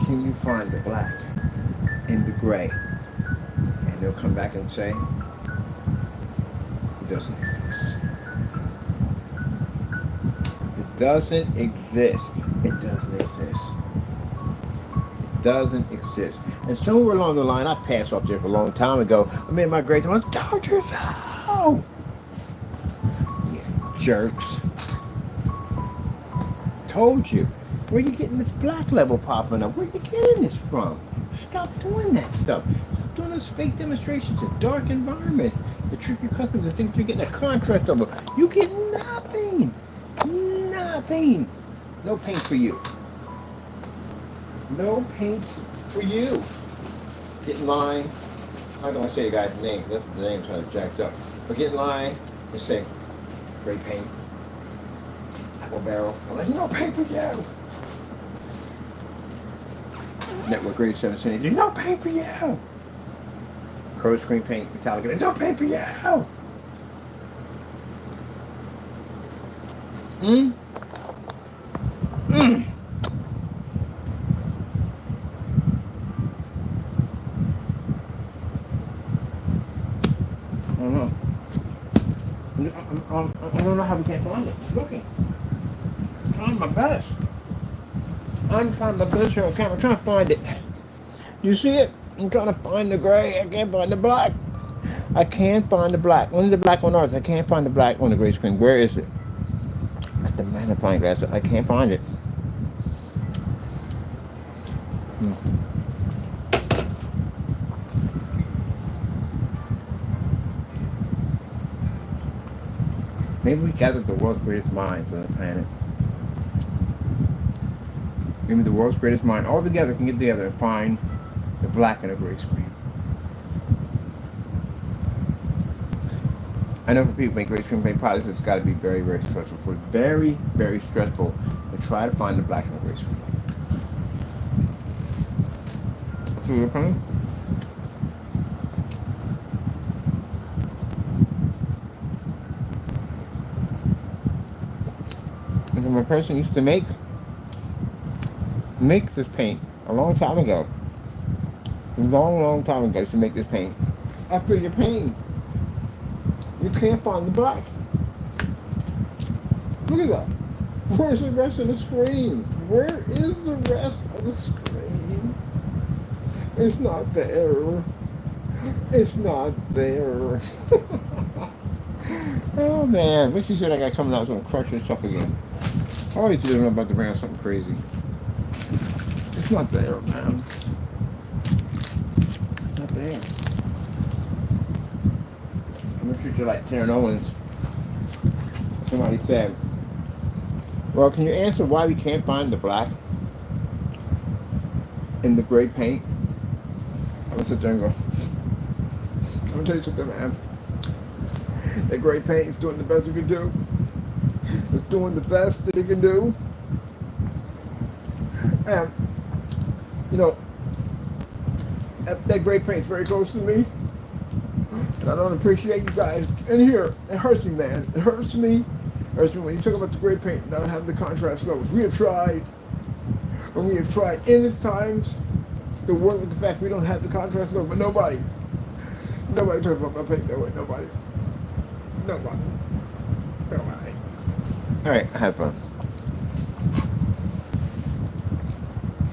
Can you find the black in the gray? And they'll come back and say, it doesn't exist. It doesn't exist. It doesn't exist. It doesn't exist. And somewhere along the line, I passed off there for a long time ago. I made my grade. I'm like, told you so. Yeah, jerks. Told you. Where you getting this black level popping up? Where you getting this from? Stop doing that stuff. Stop doing those fake demonstrations in dark environments to trick your customers to think you're getting a contract over. You get nothing. Nothing. No paint for you. No paint for you. Get in line. I'm not going to say the guy's name. The name's kind of jacked up. But get in line and say, "Great paint. Apple barrel." I'm like, "No paint for you." Network grade 773. No paint for you. Curved screen paint, metallic. No paint for you. Mm. Mm. I don't know. I don't know how we can't find it. I'm looking. I'm trying my best. I'm trying my best here on camera. I'm trying to find it. You see it? I'm trying to find the gray. I can't find the black. I can't find the black. Only the black on earth. I can't find the black on the gray screen. Where is it? Got the magnifying glass. I can't find it. Maybe we gathered the world's greatest minds on the planet. Maybe the world's greatest mind all together can get together and find the black and the gray screen. I know for people who make gray screen paint products, it's got to be very, very stressful. For very, very stressful to try to find the black and the gray screen. See what I'm saying? And from a person used to make this paint a long time ago. Long time ago to make this paint. After your paint, you can't find the black. Look at that. Where's the rest of the screen? Where is the rest of the screen? It's not there. It's not there. Oh man, makes you say that guy coming out is gonna crush this stuff again. I always do I'm about to bring out something crazy. It's not there, man. It's not there. I'm gonna treat you like Terran Owens. Somebody said, "Well, can you answer why we can't find the black in the gray paint?" I'm gonna sit there and go, I'm gonna tell you something, man. That gray paint is doing the best it can do. It's doing the best that it can do. And, you know, that gray paint is very close to me. And I don't appreciate you guys in here. It hurts me, man. It hurts me. It hurts me when you talk about the gray paint not having the contrast levels. We have tried, and we have tried endless times to work with the fact we don't have the contrast levels, but nobody talks about my paint that way. Nobody. All right, have fun.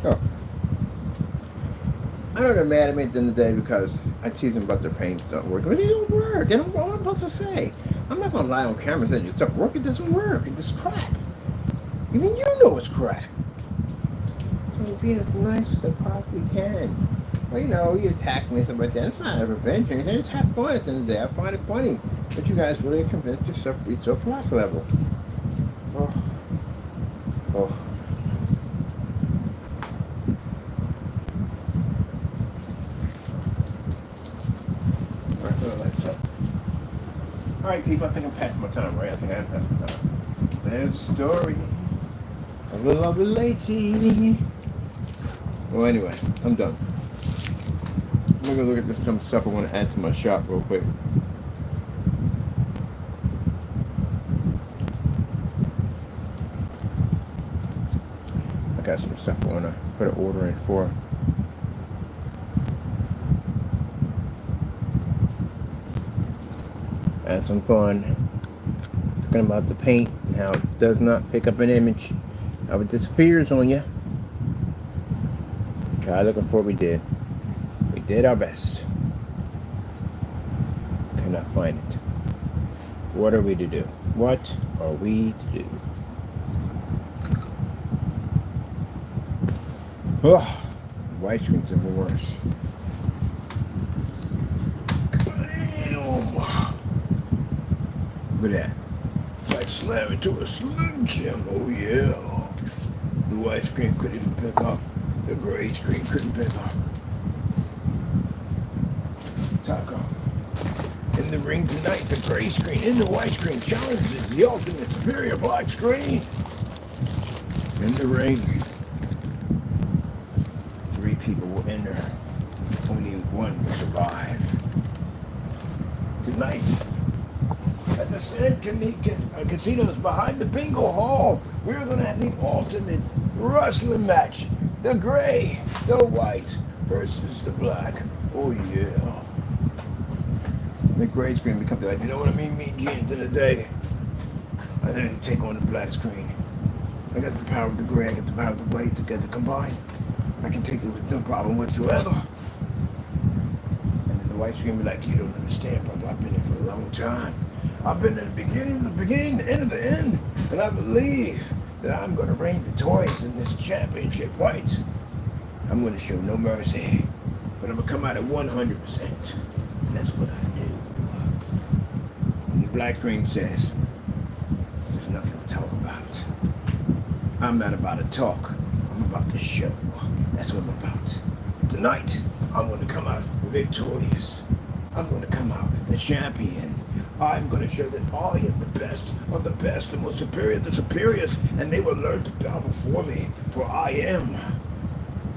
Oh. I know they're mad at me at the end of the day because I tease them about their paints don't work. But they don't work. They don't know what I'm supposed to say. I'm not going to lie on camera and say your stuff work. It doesn't work. It's crap. Even you know it's crap. So we're being as nice as I possibly can. Well, you know, you attack me and stuff like that. It's not a revenge or anything. It's have fun at the end of the day. I find it funny that you guys really are convinced yourself reach a black level. Oh. Alright, people, I think I'm past my time, right? I think I am past my time. There's a story of a lovely lady. Well, anyway, I'm done. I'm gonna go look at this some stuff I want to add to my shop real quick. I got some stuff I want to put an order in for. Had some fun talking about the paint and how it does not pick up an image, how it disappears on you. Try looking for it, we did. We did our best. Could not find it. What are we to do? What are we to do? Ugh, white screen's even worse. Look at that. It's like slamming to a Slim Jim. Oh yeah. The white screen couldn't even pick up. The gray screen couldn't pick up. Taco. In the ring tonight, the gray screen in the white screen challenges the ultimate superior black screen. In the ring, 3 people will enter. Only one will survive. Tonight, at the Sand Casinos behind the bingo hall, we're going to have the ultimate wrestling match. The gray, the white versus the black. Oh yeah. The gray screen becomes like, you know what I mean? Me and Gene, at the end of the day, I then take on the black screen. I got the power of the gray, I got the power of the white together combined. I can take them with no problem whatsoever. And then the white screen be like, you don't understand, brother. I've been here for a long time. I've been at the beginning, the end of the end. And I believe that I'm going to reign victorious in this championship fight. I'm going to show no mercy. But I'm going to come out at 100%. And that's what I do. And the black screen says, there's nothing to talk about. I'm not about to talk. I'm about to show. That's what I'm about. Tonight, I'm going to come out victorious. I'm going to come out the champion. I'm going to show that I am the best of the best, the most superior of the superiors, and they will learn to bow before me, for I am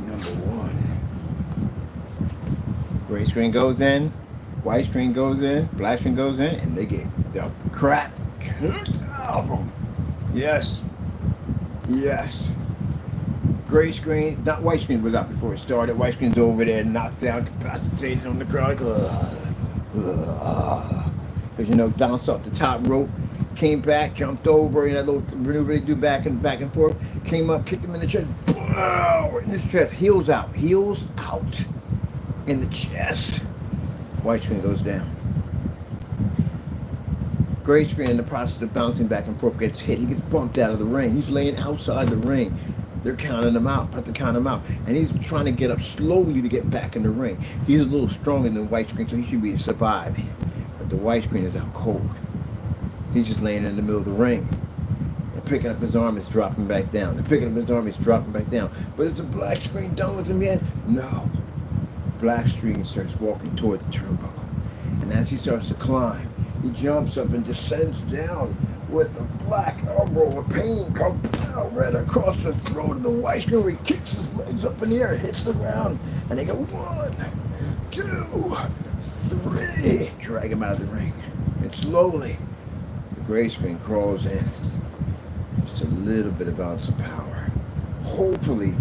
number one. Gray screen goes in, white screen goes in, black screen goes in, and they get the crap kicked out of them. Yes. Yes. Gray screen, not white screen was out before it started. White screen's over there, knocked out, incapacitated on the ground. Because, you know, bounced off the top rope, came back, jumped over, that little maneuver they do back and forth, came up, kicked him in the chest, right in his chest, heels out in the chest. White screen goes down. Gray screen, in the process of bouncing back and forth, gets hit. He gets bumped out of the ring. He's laying outside the ring. They're counting him out, about to count him out. And he's trying to get up slowly to get back in the ring. He's a little stronger than the white screen, so he should be able to survive. But the white screen is out cold. He's just laying in the middle of the ring. They're picking up his arm, it's dropping back down. They're picking up his arm, it's dropping back down. But is the black screen done with him yet? No. Black screen starts walking toward the turnbuckle. And as he starts to climb, he jumps up and descends down with the black elbow of pain come right across the throat of the white screen, where he kicks his legs up in the air, hits the ground, and they go 1, 2, 3, drag him out of the ring. And slowly, the gray screen crawls in. Just a little bit of ounce of power. Hopefully,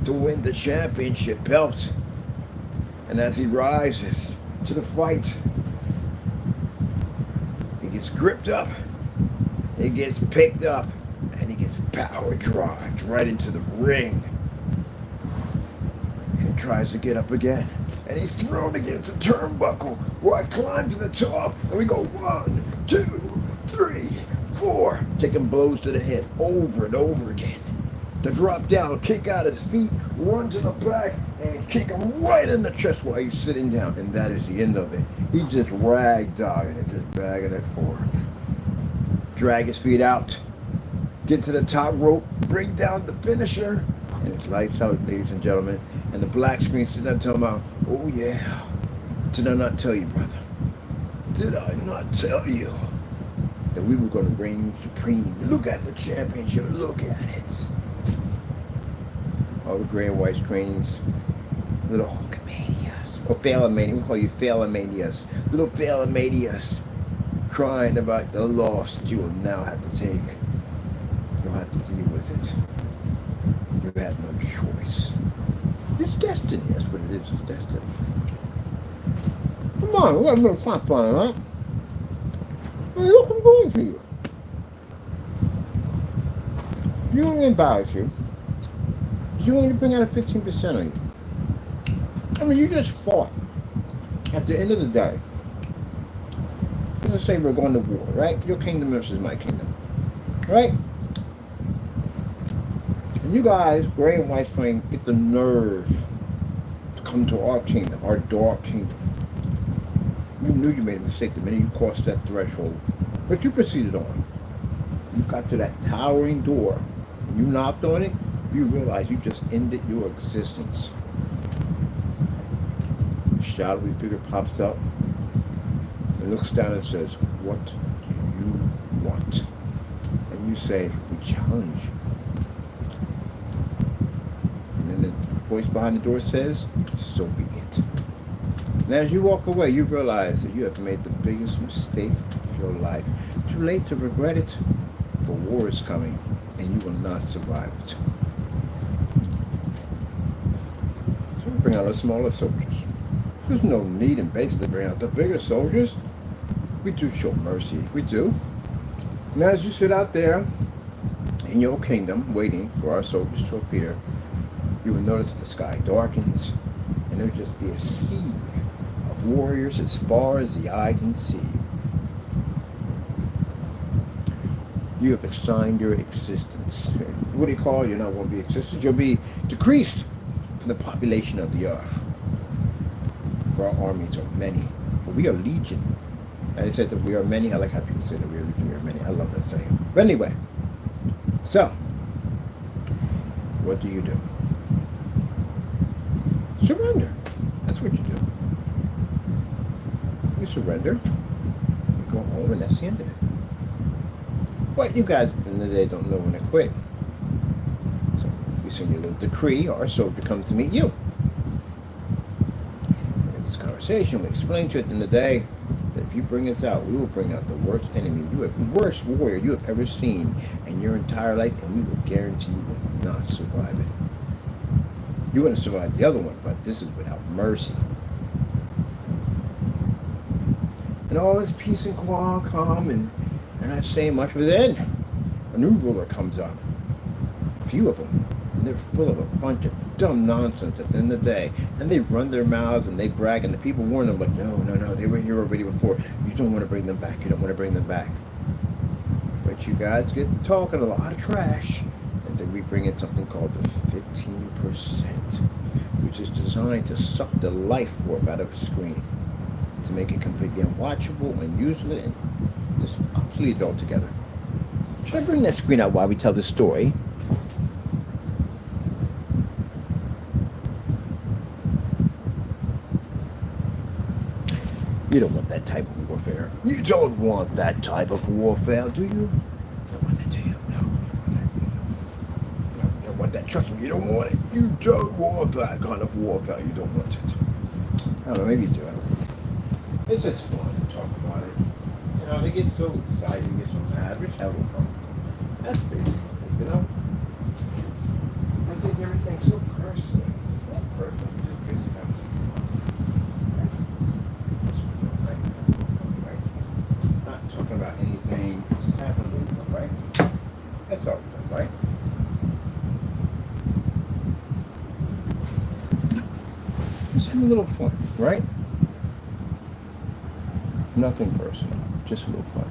to win the championship belt. And as he rises to the fight, he gets gripped up, he gets picked up, and he gets power drives right into the ring. He tries to get up again, and he's thrown against the turnbuckle, where I climb to the top, and we go 1, 2, 3, 4, taking blows to the head over and over again. To drop down, kick out his feet, run to the back, and kick him right in the chest while he's sitting down. And that is the end of it. He's just ragdogging it, just bagging it forth. Drag his feet out, get to the top rope, bring down the finisher, and it's lights out, ladies and gentlemen. And the black screen sitting there talking about, oh yeah, did I not tell you, brother? Did I not tell you that we were going to reign supreme? Look at the championship, look at it. All the gray and white screens, little Hulkamanias, or Failamanias, we call you Failamanias, little Failamanias, crying about the loss that you will now have to take. You'll have to deal with it. You have no choice. It's destiny, that's what it is, it's destiny. Come on, we got a little fun, right? Hey, look, I'm going for you. You don't embarrass you. You only bring out a 15% on you. I mean, you just fought. At the end of the day, let's say we're going to war, right? Your kingdom versus my kingdom, right? And you guys, gray and white screen, get the nerve to come to our kingdom, our dark kingdom. You knew you made a mistake the minute you crossed that threshold. But you proceeded on. You got to that towering door. You knocked on it, you realize you just ended your existence. A shadowy figure pops up and looks down and says, "What do you want?" And you say, "We challenge you." And then the voice behind the door says, "So be it." And as you walk away, you realize that you have made the biggest mistake of your life. Too late to regret it. The war is coming, and you will not survive it. So we bring out the smaller soldiers. There's no need in basically bringing out the bigger soldiers. We do show mercy. We do. And as you sit out there in your kingdom, waiting for our soldiers to appear, you will notice that the sky darkens, and there will just be a sea of warriors as far as the eye can see. You have assigned your existence. What do you call it? You're not going to be existence. You'll be decreased from the population of the earth. For our armies are many, but we are legion. And I said that we are many. I like how people say that we are legion, we are many. I love that saying. But anyway, so what do? Surrender. That's what you do. You surrender. You go home, and that's the end of it. But you guys at the end of the day don't know when to quit. So we send you a little decree. Our soldier comes to meet you. In this conversation, we explain to you at the end of the day that if you bring us out, we will bring out the worst enemy you have, the worst warrior you have ever seen in your entire life, and we will guarantee you will not survive it. You wouldn't survive the other one, but this is without mercy. And all this peace and calm, and they're not saying much, but then a new ruler comes up. A few of them. And they're full of a bunch of dumb nonsense at the end of the day. And they run their mouths and they brag, and the people warn them, but no, they were here already before. You don't want to bring them back. You don't want to bring them back. But you guys get to talking a lot of trash. And then we bring in something called the 15%, which is designed to suck the life force out of a screen, to make it completely unwatchable and useless and just obsolete altogether. Should I bring that screen out while we tell this story? You don't want that type of warfare. You don't want that type of warfare, do you? You don't want that, do you? No, you don't want that. Trust me, you don't want it. You don't want that kind of warfare. You don't want it. I don't know, maybe you do. I don't know. It's just fun to talk about it. You know, they get so excited, they get so mad. We're just having fun. That's basically it, you know? I take everything so personally. It's not personal, you just basically having some fun. Right? That's what we're doing, right? Having fun, right? Not talking about anything, just having a little fun, right? That's all we're doing, right? Just have a little fun, right? Nothing personal, just a little fun.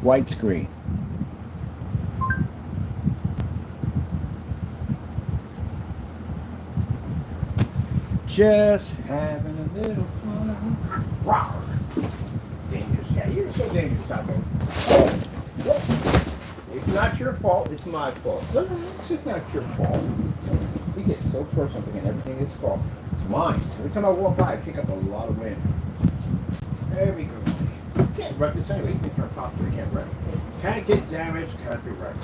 White screen. Just having a little fun. Wow. Dangerous. Yeah, you're so dangerous, Taco. It's not your fault, it's my fault. No, it's just not your fault. We get so personal thinking everything is fault. It's mine. Every time I walk by, I pick up a lot of wind. There we go. You can't wreck this anyway. You can turn possible. You can't wreck. Can't get damaged, can't be wrecked.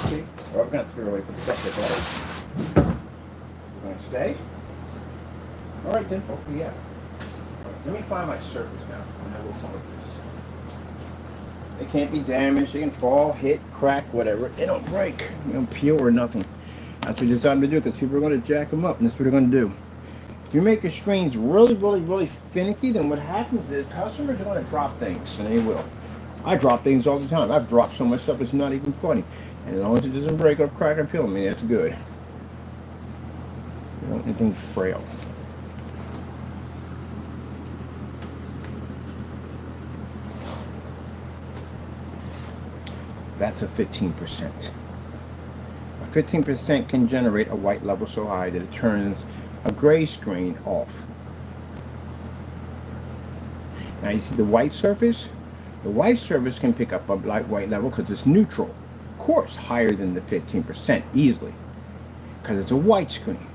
Okay? Well, I've got to figure a way to put this up there. We're going to stay? Alright then, hopefully, yeah. Right, let me find my surface now, and I will fun with this. They can't be damaged. They can fall, hit, crack, whatever. They don't break. They don't peel or nothing. That's what we decided to do, because people are going to jack them up, and that's what they're going to do. If you make your screens really finicky, then what happens is customers are going to drop things, and they will. I drop things all the time. I've dropped so much stuff it's not even funny. And as long as it doesn't break up, crack, or peel, I mean, that's good. You don't want anything frail. That's a 15%. A 15% can generate a white level so high that it turns a gray screen off. Now you see the white surface? The white surface can pick up a light white level because it's neutral. Of course, higher than the 15% easily because it's a white screen.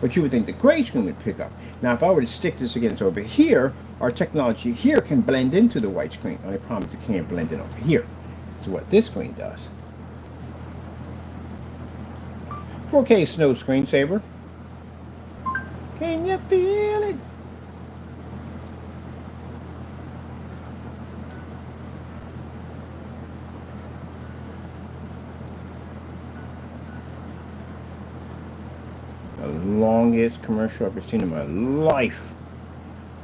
But you would think the gray screen would pick up. Now, if I were to stick this against over here, our technology here can blend into the white screen. Only problem is it can't blend in over here. So what this screen does. 4K snow screensaver. Can you feel it? The longest commercial I've ever seen in my life.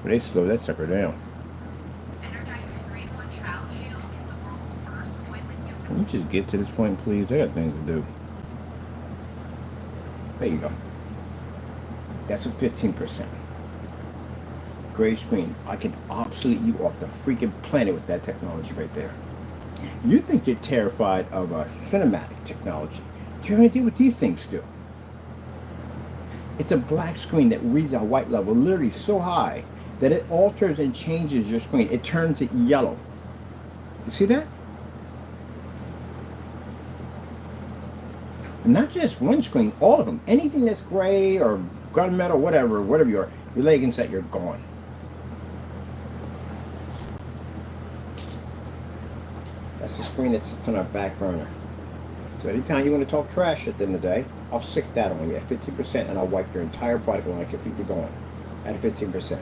But they slow that sucker down. Energizer's 3-in-1 Child Shield is the world's first point lithium. Can you just get to this point, please? I got things to do. There you go. That's a 15%. Gray screen. I can obsolete you off the freaking planet with that technology right there. You think you're terrified of a cinematic technology. Do you have any idea what these things do? It's a black screen that reads a white level literally so high that it alters and changes your screen. It turns it yellow. You see that? Not just one screen, all of them. Anything that's gray or gunmetal, whatever you are, your leg and set, you're gone. That's the screen that sits on our back burner. So anytime you want to talk trash at the end of the day, I'll stick that on you at 50% and I'll wipe your entire product line completely gone at 15%.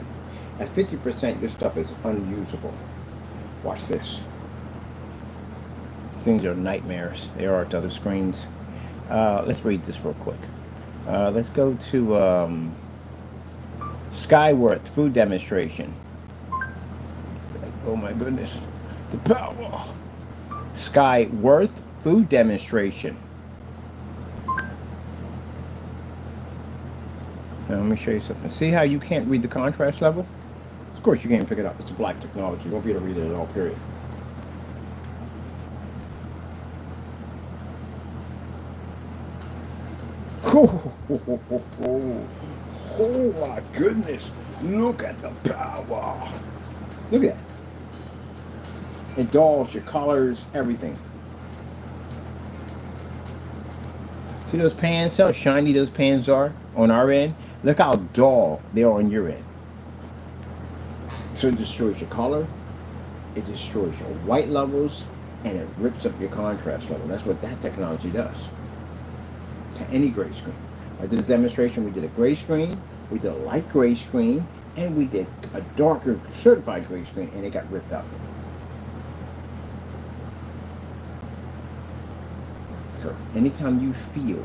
At 50%, your stuff is unusable. Watch this. Things are nightmares. They are to other screens. Let's read this real quick. Let's go to Skyworth food demonstration. Oh my goodness. The power. Skyworth food demonstration. Now, let me show you something. See how you can't read the contrast level? Of course you can't pick it up. It's a black technology. You won't be able to read it at all, period. Oh my goodness. Look at the power. Look at that. It dulls your colors, everything. See those pans, how shiny those pans are on our end? Look how dull they are on your end. So it destroys your color, it destroys your white levels, and it rips up your contrast level. That's what that technology does to any gray screen. I did a demonstration, we did a gray screen, we did a light gray screen, and we did a darker certified gray screen, and it got ripped up. So anytime you feel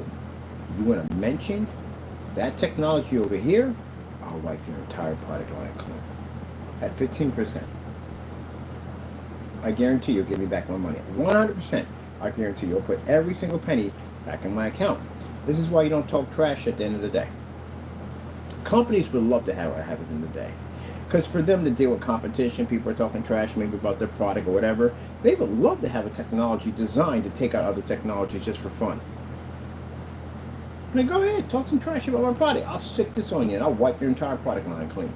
you want to mention that technology over here, I'll wipe your entire product line clean at 15%. I guarantee you'll give me back my money. 100%. I guarantee you'll put every single penny back in my account. This is why you don't talk trash at the end of the day. Companies would love to have it at the end of the day. Because for them to deal with competition, people are talking trash maybe about their product or whatever, they would love to have a technology designed to take out other technologies just for fun. And go ahead, talk some trash about my product. I'll stick this on you and I'll wipe your entire product line clean.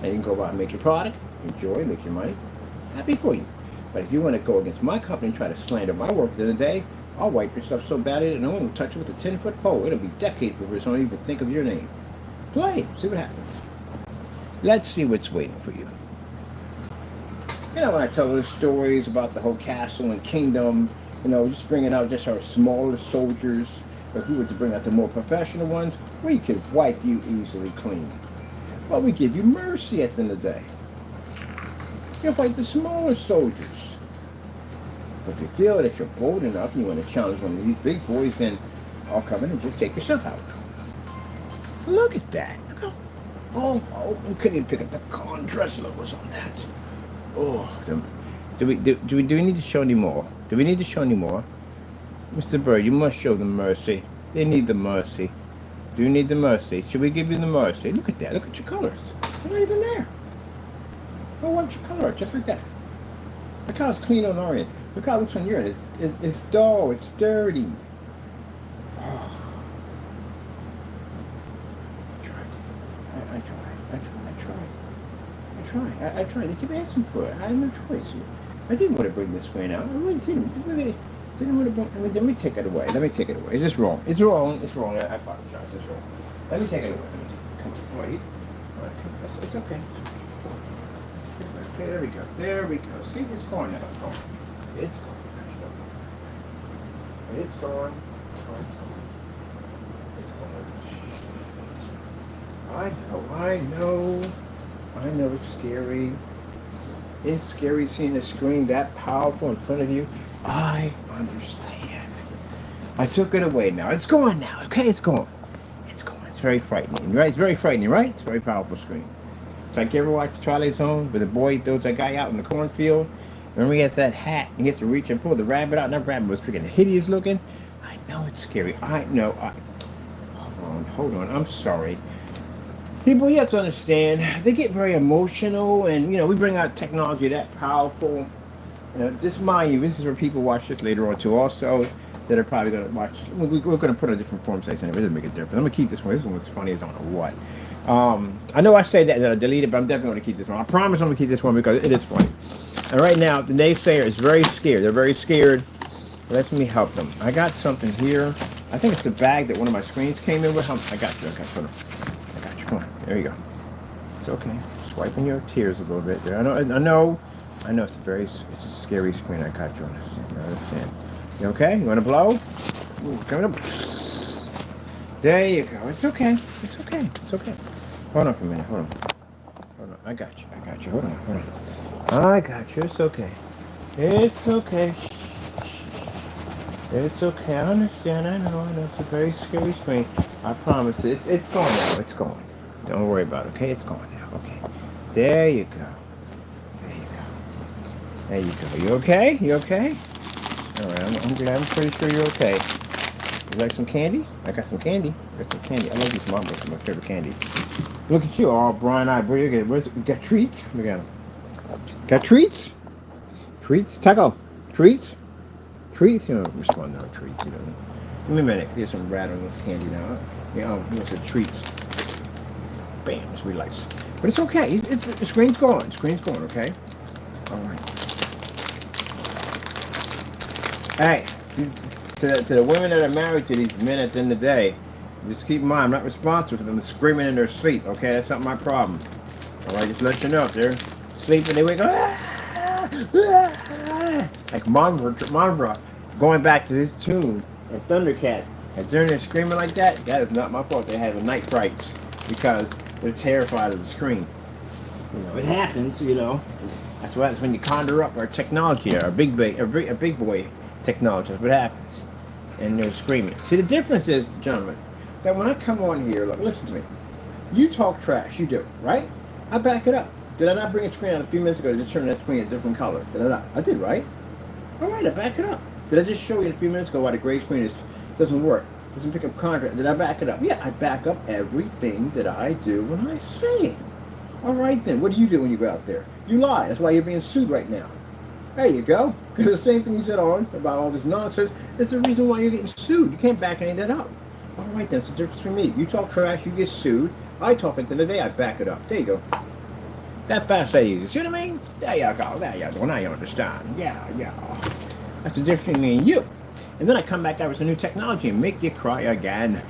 And you can go out and make your product, enjoy, make your money. Happy for you. But if you want to go against my company and try to slander my work at the end of the day, I'll wipe your stuff so bad that no one will touch it with a 10-foot pole. It'll be decades before someone even think of your name. Play, see what happens. Let's see what's waiting for you. You know, when I tell those stories about the whole castle and kingdom, you know, just bringing out just our smaller soldiers, if we were to bring out the more professional ones, we could wipe you easily clean. Well, we give you mercy at the end of the day. You'll fight the smaller soldiers. But if you feel that you're bold enough and you want to challenge one of these big boys, then I'll come in and just take yourself out. Look at that. Look how, oh, we couldn't even pick up the contrast levels on that. Oh, do we need to show any more? Do we need to show any more? Mr. Bird, you must show them mercy. They need the mercy. Do you need the mercy? Should we give you the mercy? Look at that. Look at your colors. They're not even there. Oh, wipe your color out just like that. Look how it's clean on our end. Look how it looks on your end. It's dull. It's dirty. Oh. I tried. I tried. They kept asking for it. I had no choice. I didn't want to bring this screen out. I really didn't. I really didn't want to bring. I mean, let me take it away. Let me take it away. Is this wrong? It's wrong. It's wrong. I apologize. It's wrong. Let me take it away. Let me take it. Come on. Wait. All right, come. It's okay. Okay, there we go. There we go. See, it's gone now. It's gone. It's gone. It's gone. It's gone. It's gone. I know it's scary. It's scary seeing a screen that powerful in front of you. I understand. I took it away now. It's gone now. Okay, it's gone. It's gone. It's very frightening, right? It's very frightening, right? It's a very powerful screen. It's like you ever watch Twilight Zone where the boy throws that guy out in the cornfield? Remember he has that hat and he has to reach and pull the rabbit out, and that rabbit was freaking hideous looking. I know it's scary. I know. Hold on. I'm sorry. People, you have to understand, they get very emotional, and we bring out technology that powerful. Just mind you, this is where people watch this later on too. Also, that are probably going to watch. We're going to put a different form size in it. It doesn't make a difference. I'm going to keep this one. This one was funny as I don't know what. I know I say that I delete it, but I'm definitely going to keep this one. I promise I'm going to keep this one because it is funny. And right now, the naysayer is very scared. They're very scared. Let me help them. I got something here. I think it's the bag that one of my screens came in with. I got you. Okay, hold on. I got you. Come on. There you go. It's okay. Just wiping your tears a little bit there. I know. It's a scary screen I got you on this. I understand. You okay? You want to blow? Ooh, coming up. There you go. It's okay. It's okay. It's okay. Hold on for a minute. Hold on. I got you. Hold on. I got you. It's okay. It's okay. It's okay. I understand. I know. It's a very scary screen. I promise. It's gone now. It's gone. Don't worry about it. Okay? It's gone now. Okay. There you go. There you go. You okay? You okay? All right. I'm glad. I'm pretty sure you're okay. You like some candy? I got some candy. I love these marbles. They're my favorite candy. Look at you, all bright-eyed. We got treats? We got them. Got treats? Treats? Taco. Treats? Treats? You don't respond to treats. You don't. Give me a minute. There's some rat on this candy now. What's the treats? Bam. It's relax. But it's okay. The screen's gone. Okay? All right. Hey, to the women that are married to these men at the end of the day, just keep in mind, I'm not responsible for them screaming in their sleep, okay? That's not my problem. All right, just let you know, if they're sleeping, they wake up, like Monra, going back to his tune of Thundercats. And during they're screaming like that is not my fault. They have night frights because they're terrified of the screen. It happens, That's why it's when you conjure up our technology, our big boy technology. That's what happens. And they're screaming. See, the difference is, gentlemen, that when I come on here, look, listen to me. You talk trash, you do, right? I back it up. Did I not bring a screen out a few minutes ago to just turn that screen a different color? Did I not? I did, right? All right, I back it up. Did I just show you a few minutes ago why the gray screen doesn't work? Doesn't pick up contrast? Did I back it up? Yeah, I back up everything that I do when I say it. All right, then. What do you do when you go out there? You lie. That's why you're being sued right now. There you go. Because the same thing you said on about all this nonsense is the reason why you're getting sued. You can't back any of that up. All right, that's the difference for me. You talk trash, you get sued. I talk until the day I back it up. There you go. That fast, that easy. See what I mean? There you go. Now you understand. Yeah. That's the difference between me and you. And then I come back out with some new technology and make you cry again.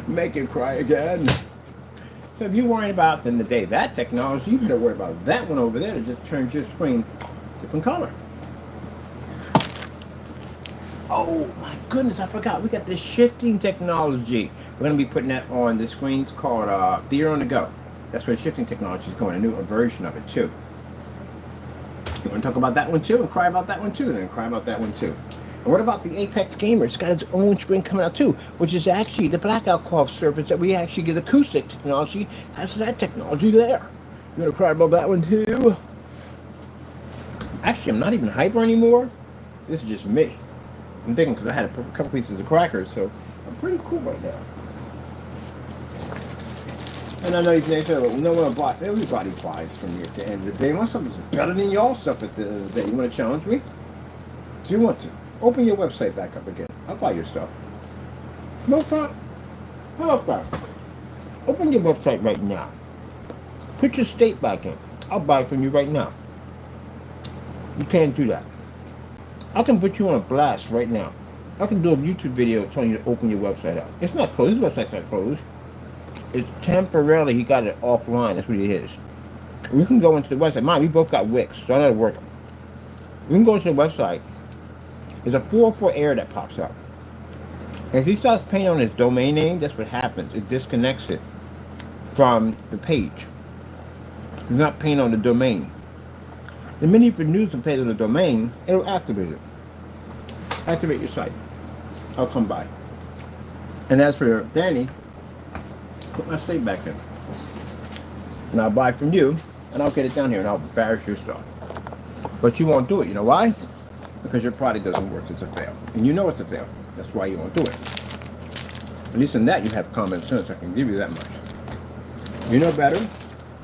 Make you cry again. So if you're worrying about then the day that technology, you better worry about that one over there that just turns your screen different color. Oh my goodness, I forgot. We got this shifting technology. We're going to be putting that on the screens called Theater on the Go. That's where shifting technology is going, a new version of it too. You want to talk about that one too and cry about that one too, then cry about that one too. And what about the Apex Gamer? It's got its own screen coming out too, which is actually the blackout cloth surface that we actually get acoustic technology. Has that technology there. You want to cry about that one too? Actually, I'm not even hyper anymore. This is just me. I'm thinking because I had a couple pieces of crackers, so I'm pretty cool right now. And I know you can say, well, no one buys. Everybody buys from me at the end of the day. My stuff is better than y'all stuff at the end of the day. You want to challenge me? Do you want to? Open your website back up again. I'll buy your stuff. No problem. How about that? Open your website right now. Put your state back in. I'll buy it from you right now. You can't do that. I can put you on a blast right now. I can do a YouTube video telling you to open your website up. It's not closed. This website's not closed. It's temporarily, he got it offline. That's what it is. We can go into the website. Mine, we both got Wix, so I know how to work them. We can go into the website. There's a 404 error that pops up. As he starts paying on his domain name, that's what happens. It disconnects it from the page. He's not paying on the domain. The minute he renews and pays on the domain, it'll activate it. Activate your site. I'll come by. And as for Danny, put my state back in. And I'll buy from you, and I'll get it down here, and I'll embarrass your stuff. But you won't do it. You know why? Because your product doesn't work. It's a fail. And you know it's a fail. That's why you won't do it. At least in that, you have common sense. I can give you that much. You know better.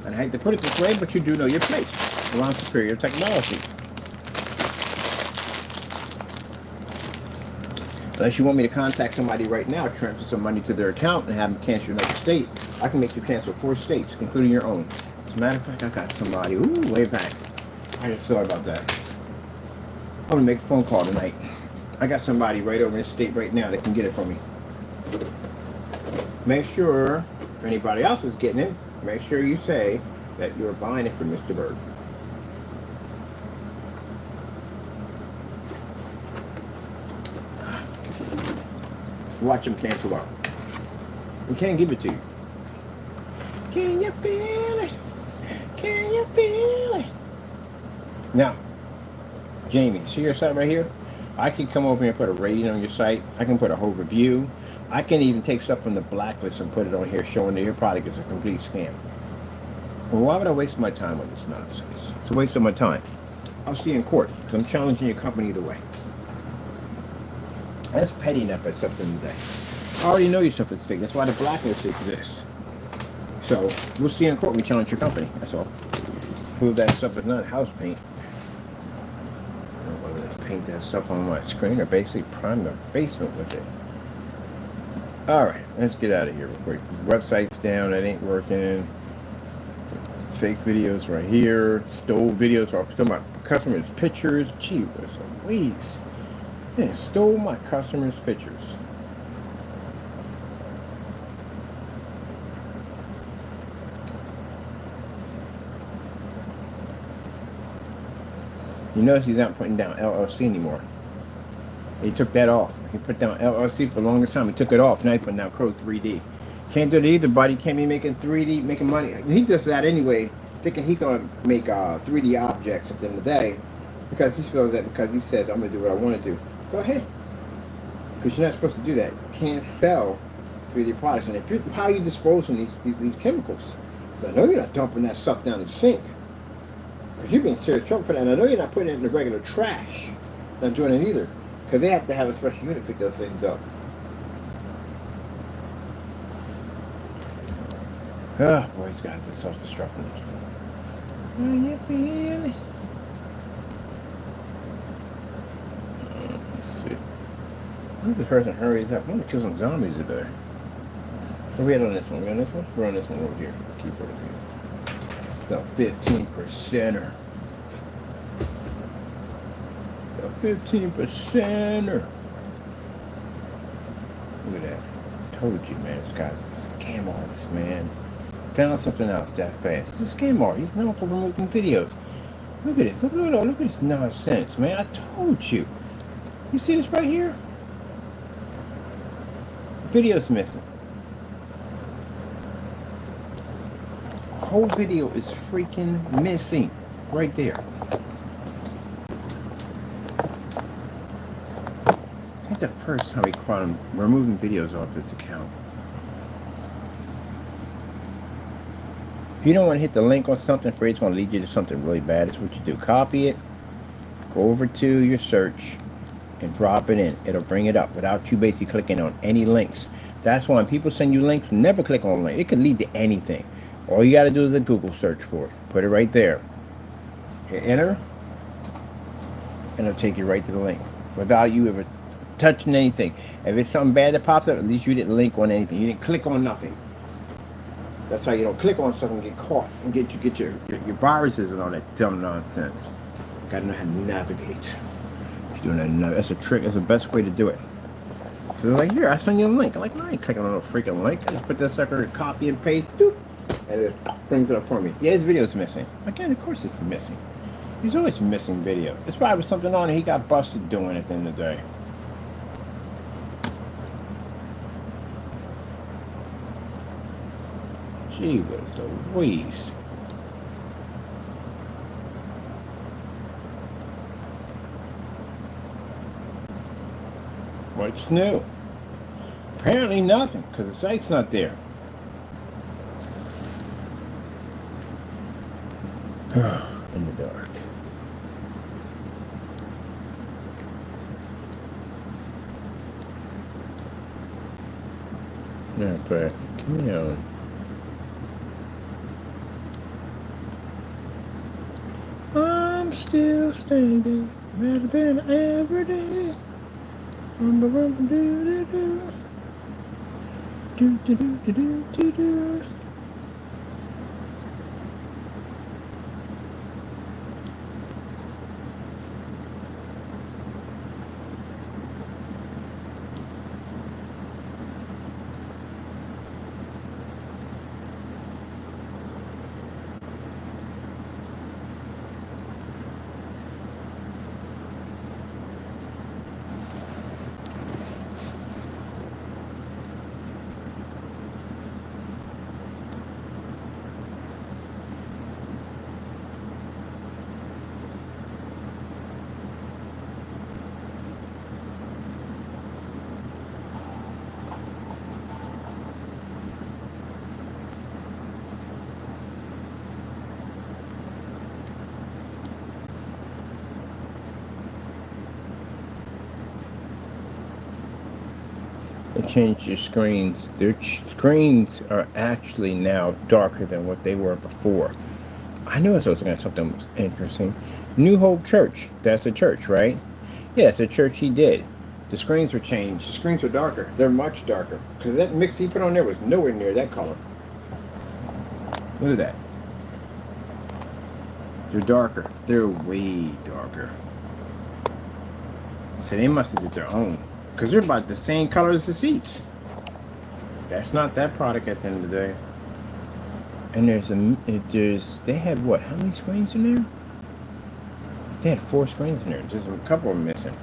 And I hate to put it this way, but you do know your place around superior technology. Unless you want me to contact somebody right now, transfer some money to their account, and have them cancel another state, I can make you cancel 4 states, including your own. As a matter of fact, I got somebody, way back. I just thought about that. I'm gonna make a phone call tonight. I got somebody right over in the state right now that can get it for me. Make sure, if anybody else is getting it, make sure you say that you're buying it from Mr. Bird. Watch him cancel out. We can't give it to you. Can you feel it? Can you feel it? Now, Jamie, see your site right here? I can come over here and put a rating on your site. I can put a whole review. I can even take stuff from the blacklist and put it on here showing that your product is a complete scam. Well, why would I waste my time on this nonsense? It's a waste of my time. I'll see you in court because I'm challenging your company either way. That's petty enough at something today. I already know your stuff is fake. That's why the blacklist exists. So, we'll see you in court when we challenge your company. That's all. Prove that stuff is not house paint. I don't know whether to paint that stuff on my screen or basically prime the basement with it. Alright, let's get out of here real quick. The website's down. It ain't working. Fake videos right here. Stole videos off some of my customers' pictures. Gee, there's some ways. They stole my customers' pictures. You notice he's not putting down LLC anymore. He took that off. He put down LLC for the longest time. He took it off. Now he's putting down Crow 3D. Can't do it either, buddy. Can't be making 3D, making money. He does that anyway, thinking he gonna make 3D objects at the end of the day, because he feels that because he says I'm gonna do what I want to do. Go ahead, because you're not supposed to do that. You can't sell 3D products, and if how are you disposing these chemicals? I know you're not dumping that stuff down the sink, because you're being serious trouble for that. And I know you're not putting it in the regular trash. Not doing it either, because they have to have a special unit to pick those things up. Oh, boys, guys, it's self-destructing. Can you feel it? Let's see. Who's the person hurries up? I'm gonna kill some zombies today. Where we at on this one? We on this one? We're on this one over here. Keep it over here. The 15%er. The 15%er. Look at that. Told you, man. This guy's a scam artist, man. Found something else that fast. He's a scam artist. He's known for removing videos. Look at this. Look at this nonsense, man. I told you. You see this right here? Video's missing. Whole video is freaking missing. Right there. That's the first time we caught him removing videos off his account. If you don't want to hit the link on something, afraid it's going to lead you to something really bad, it's what you do. Copy it, go over to your search, and drop it in. It'll bring it up without you basically clicking on any links. That's why when people send you links, never click on a link. It could lead to anything. All you got to do is a Google search for it. Put it right there. Hit enter, and it'll take you right to the link without you ever touching anything. If it's something bad that pops up, at least you didn't link on anything. You didn't click on nothing. That's how you don't click on stuff and get caught and get your viruses and all that dumb nonsense. Gotta know how to navigate. If you're doing that, that's a trick. That's the best way to do it. So they're like, here, I send you a link. I'm like, no, I ain't clicking on no freaking link. I just put that sucker, copy and paste, doop, and it brings it up for me. Yeah, his video's missing. Again, of course it's missing. He's always missing videos. It's probably was something on it he got busted doing at the end of the day. Gee whiz Louise. What's new? Apparently nothing, because the site's not there. In the dark. Matter of fact, give me on. I'm still standing better than every day. Do. They changed your screens. Their screens are actually now darker than what they were before. I knew I was looking at something interesting. New Hope Church. That's a church, right? Yeah, it's a church he did. The screens were changed. The screens are darker. They're much darker. Because that mix he put on there was nowhere near that color. Look at that. They're darker. They're way darker. So they must have did their own. Because they're about the same color as the seats. That's not that product at the end of the day. And they had what? How many screens in there? They had 4 screens in there. There's a couple of them missing.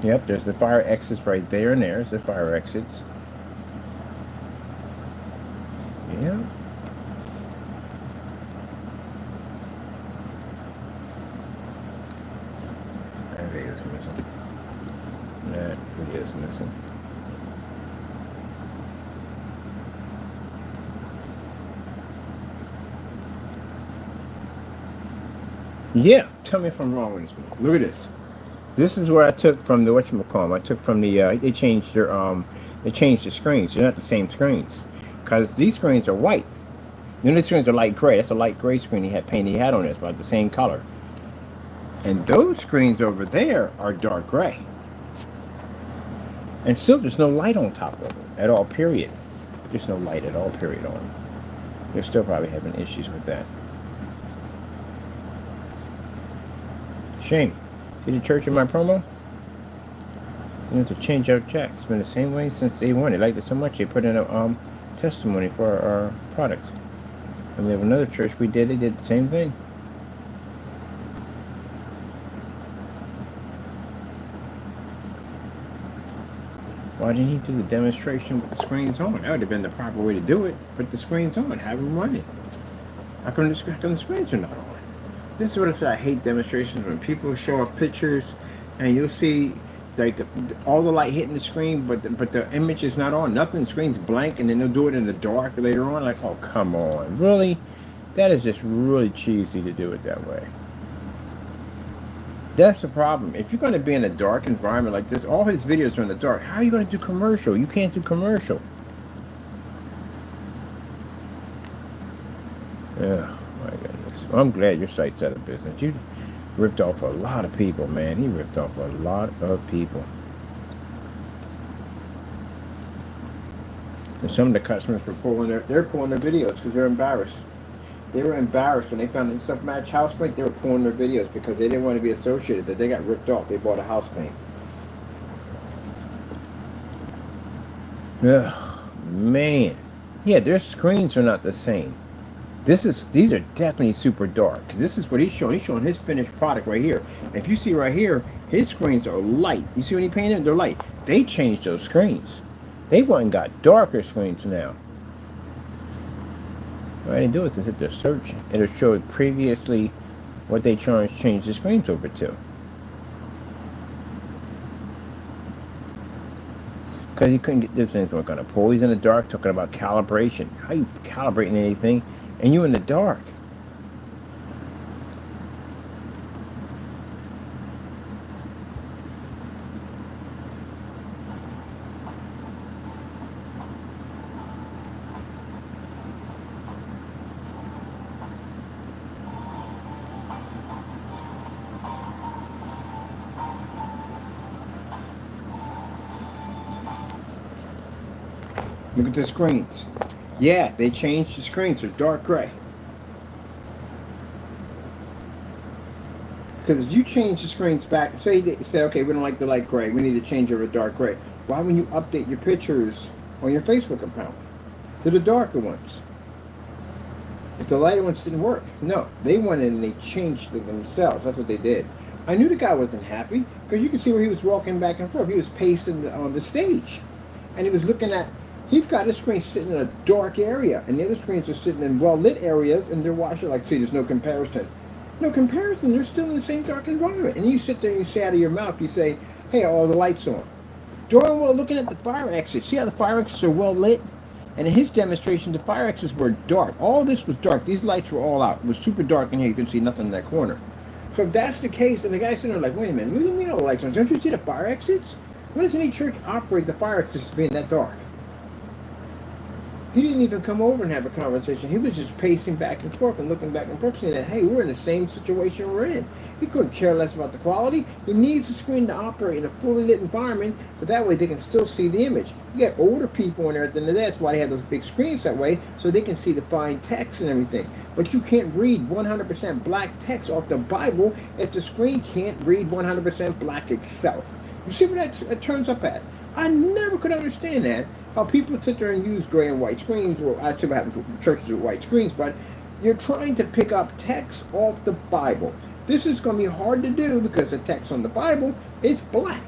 Yep, there's the fire exits right there, and there's the fire exits. Yeah. That video's missing. That video's missing. Yeah, tell me if I'm wrong with this one. Look at this. This is where I took from the whatchamacallit. I took from the they changed the screens. They're not the same screens. Because these screens are white. Then the screens are light gray. That's a light gray screen he had on it. It's about the same color. And those screens over there are dark gray. And still there's no light on top of it at all, period. There's no light at all, period, on them. They're still probably having issues with that. Shame. See the church in my promo? They have to change out Jack. It's been the same way since day one. They liked it so much they put in a testimony for our product. And we have another church they did the same thing. Why didn't he do the demonstration with the screens on? That would have been the proper way to do it. Put the screens on, have them running. How come the screens are not on? This is what I hate demonstrations, when people show off pictures and you'll see like all the light hitting the screen, but the image is not on. Nothing. The screen's blank, and then they'll do it in the dark later on. Like, oh, come on, really? That is just really cheesy to do it that way. That's the problem. If you're going to be in a dark environment like this, all his videos are in the dark. How are you going to do commercial? You can't do commercial. Yeah, my goodness. Well, I'm glad your site's out of business. You ripped off a lot of people, man. He ripped off a lot of people. And some of the customers were they're pulling their videos because they're embarrassed. They were embarrassed when they found that stuff match house paint. They were pulling their videos because they didn't want to be associated that they got ripped off. They bought a house paint. Ugh, man. Yeah, their screens are not the same. These are definitely super dark. Cause this is what he's showing. He's showing his finished product right here. And if you see right here, his screens are light. You see when he painted them? They're light. They changed those screens. They went and got darker screens now. What I didn't do is just hit the search. It'll show previously what they changed the screens over to. Because you couldn't get these things weren't going to pull. He's in the dark talking about calibration. How you calibrating anything and you in the dark? Look at the screens. Yeah, they changed the screens. They're dark gray. Because if you change the screens back, say they say, okay, we don't like the light gray. We need to change it to dark gray. Why wouldn't you update your pictures on your Facebook account to the darker ones? If the lighter ones didn't work. No, they went in and they changed it themselves. That's what they did. I knew the guy wasn't happy because you can see where he was walking back and forth. He was pacing on the stage. And he was looking at, he's got his screen sitting in a dark area, and the other screens are sitting in well-lit areas, and they're watching, like, see, there's no comparison. No comparison, they're still in the same dark environment. And you sit there and you say out of your mouth, you say, hey, are all the lights on? Darn well looking at the fire exits. See how the fire exits are well-lit? And in his demonstration, the fire exits were dark. All this was dark. These lights were all out. It was super dark in here. You couldn't see nothing in that corner. So if that's the case, and the guy's sitting there like, wait a minute, what do you mean all the lights on? Don't you see the fire exits? Why does any church operate the fire exits being that dark? He didn't even come over and have a conversation. He was just pacing back and forth and looking back and forth, saying that, hey, we're in the same situation we're in. He couldn't care less about the quality. He needs the screen to operate in a fully lit environment, but that way they can still see the image. You got older people in there at the end of the day. That's why they have those big screens that way, so they can see the fine text and everything. But you can't read 100% black text off the Bible if the screen can't read 100% black itself. You see what that turns up at? I never could understand that. How people sit there and use gray and white screens, or actually what happens with churches with white screens, but you're trying to pick up text off the Bible. This is going to be hard to do because the text on the Bible is black.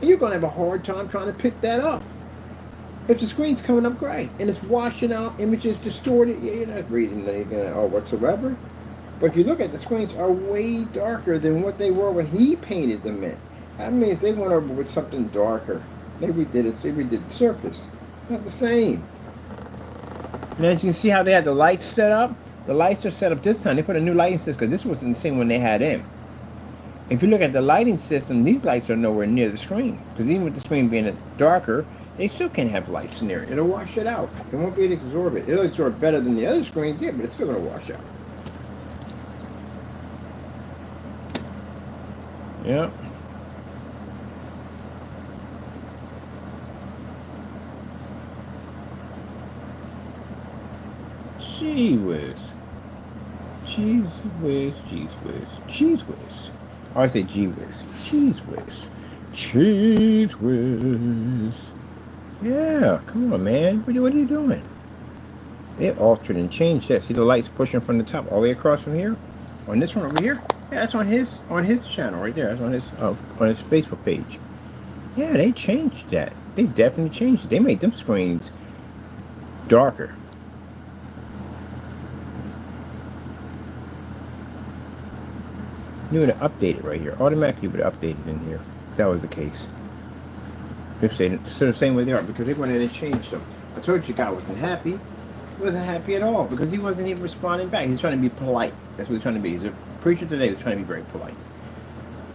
And you're going to have a hard time trying to pick that up. If the screen's coming up gray and it's washing out, images distorted, you're not reading anything at all whatsoever. But if you look at the screens are way darker than what they were when he painted them in. That means they went over with something darker. They redid the surface. Not the same. And as you can see how they had the lights set up, the lights are set up this time. They put a new lighting system because this wasn't the same one they had in. If you look at the lighting system, these lights are nowhere near the screen because even with the screen being darker, they still can't have lights in there. It'll wash it out. It won't be able to absorb it. It'll absorb better than the other screens, yeah, but it's still going to wash out. Yeah. Gee whiz. Cheese whiz, cheese whiz, cheese whiz. I say gee whiz. Cheese whiz. Cheese whiz. Yeah, come on, man. What are you doing? They altered and changed that. See the lights pushing from the top all the way across from here? On this one over here? Yeah, that's on his channel right there. That's on his Facebook page. Yeah, they changed that. They definitely changed it. They made them screens darker. You would have updated right here. Automatically would have updated in here. If that was the case. They're saying so the same way they are because they went in and changed them. I told you, guy wasn't happy. He wasn't happy at all because he wasn't even responding back. He's trying to be polite. That's what he's trying to be. He's a preacher today. He's trying to be very polite.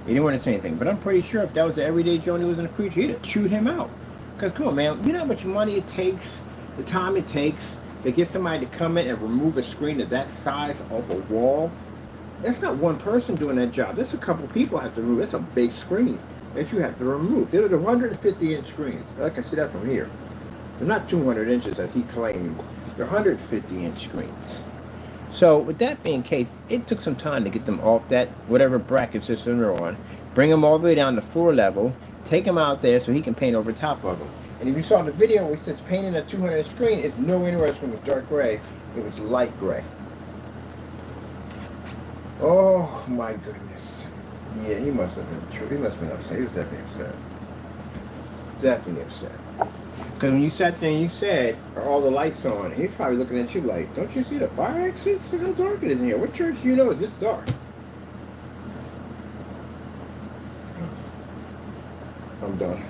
He didn't want to say anything. But I'm pretty sure if that was the everyday Joe and he wasn't a preacher, he'd have chewed him out. Because come on, man, you know how much money it takes, the time it takes to get somebody to come in and remove a screen of that size off a wall? That's not one person doing that job. That's a couple people have to remove. That's a big screen that you have to remove. They're 150-inch screens. I can see that from here. They're not 200 inches as he claimed. They're 150-inch screens. So with that being the case, it took some time to get them off that whatever bracket system they're on, bring them all the way down to floor level, take them out there so he can paint over top of them. And if you saw the video where he says painting a 200-inch screen, it's nowhere near as it was dark gray. It was light gray. Oh my goodness. Yeah, he must have been true. He must have been upset. He was definitely upset. Definitely upset. Because when you sat there and you said, are all the lights on? He's probably looking at you like, don't you see the fire exits? Look how dark it is in here. What church do you know is this dark? I'm done.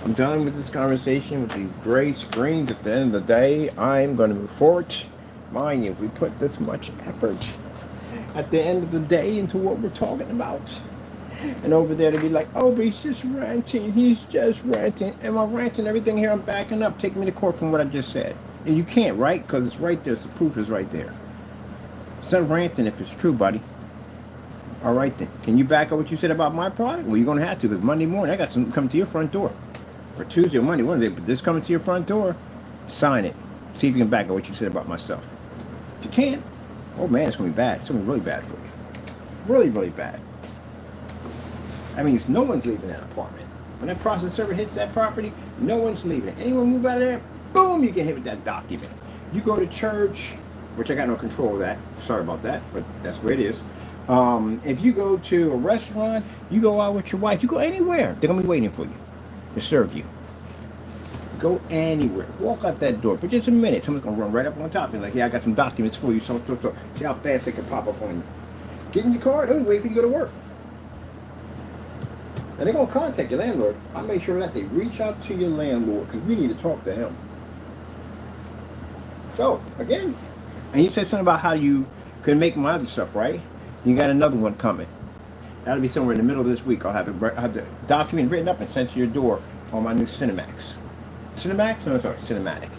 I'm done with this conversation with these gray screens. At the end of the day, I'm going to move forward. Mind you, if we put this much effort at the end of the day into what we're talking about, and over there to be like, oh, but he's just ranting. He's just ranting. Am I ranting everything here? I'm backing up. Take me to court from what I just said. And you can't, right? Because it's right there. So the proof is right there. It's not ranting if it's true, buddy. All right, then. Can you back up what you said about my product? Well, you're going to have to, because Monday morning, I got something coming to your front door. Or Tuesday or Monday, one day, but this coming to your front door, sign it. See if you can back up what you said about myself. If you can't, oh man, it's going to be bad. It's going to be really bad for you. Really, really bad. I mean, no one's leaving that apartment. When that process server hits that property, no one's leaving it. Anyone move out of there, boom, you get hit with that document. You go to church, which I got no control of that. Sorry about that, but that's where it is. If you go to a restaurant, you go out with your wife, you go anywhere, they're going to be waiting for you to serve you. Go anywhere. Walk out that door for just a minute. Someone's going to run right up on top and like, yeah, I got some documents for you. So. See how fast they can pop up on you. Get in your car, don't wait for you to go to work. And they're going to contact your landlord. I make sure that they reach out to your landlord because we need to talk to him. So, again, and you said something about how you could make my other stuff, right? You got another one coming. That'll be somewhere in the middle of this week. I'll have the document written up and sent to your door on my new Cinemax. Cinemax? No, sorry, Cinematic.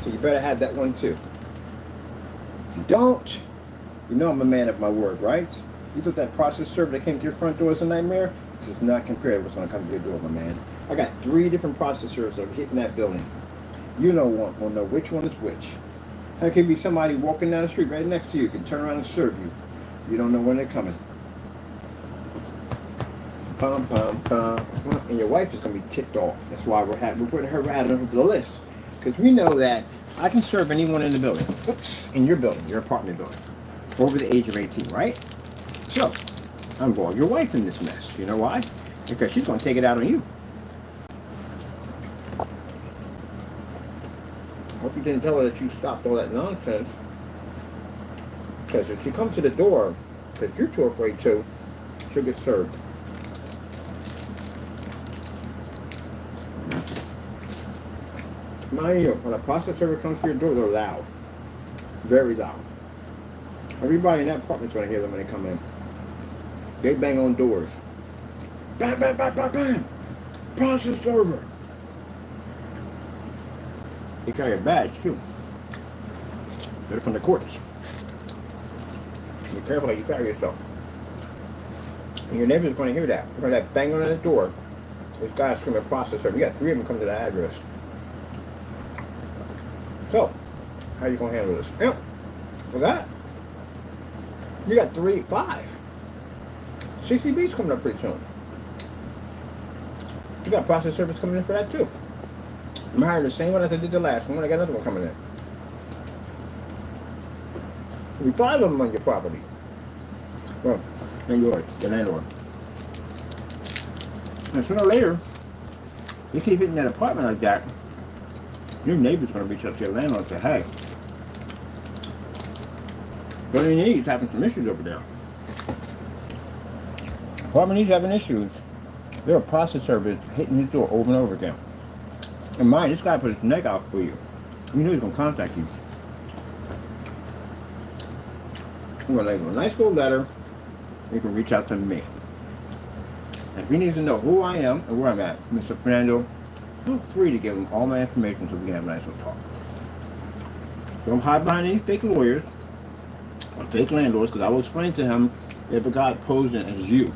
So you better have that one too. If you don't, you know I'm a man of my word, right? You thought that process server that came to your front door is a nightmare? This is not compared to what's going to come to your door, my man. I got 3 different processors that are hitting that building. You know one will know which one is which. There could be somebody walking down the street right next to you can turn around and serve you. You don't know when they're coming. Pum, pum, pum. And your wife is going to be ticked off. That's why we're putting her right on the list. Because we know that I can serve anyone in the building. Oops, in your building, your apartment building. Over the age of 18, right? So, I'm involved your wife in this mess. You know why? Because she's going to take it out on you. I hope you didn't tell her that you stopped all that nonsense. Because if she comes to the door, because you're too afraid to, she'll get served. Mind you, when a process server comes to your door, they're loud. Very loud. Everybody in that apartment's going to hear them when they come in. They bang on doors. Bam, bam, bam, bam, bam. Process server. They carry a badge too. They're from the courts. Be careful how you carry yourself. And your neighbor's going to hear that. They're going to bang on the door. This guy's screaming process server. You got 3 of them come to the address. So, how are you going to handle this? Yep. Forgot. You got 5. CCB's coming up pretty soon. You got process servers coming in for that too. I'm hiring the same one as I did the last one. I got another one coming in. There'll be 5 of them on your property. Well, and yours, the landlord. And sooner or later, you keep hitting that apartment like that, your neighbor's going to reach out to your landlord and say, hey, building needs having some issues over there. Apartment needs having issues. There are process servers hitting his door over and over again. And mind, this guy put his neck out for you. You know he's going to contact you. I'm going to leave him a nice little letter. You can reach out to me. And if he needs to know who I am and where I'm at, Mr. Fernando, feel free to give him all my information so we can have a nice little talk. Don't hide behind any fake lawyers or fake landlords, because I will explain to him if a guy posing as you,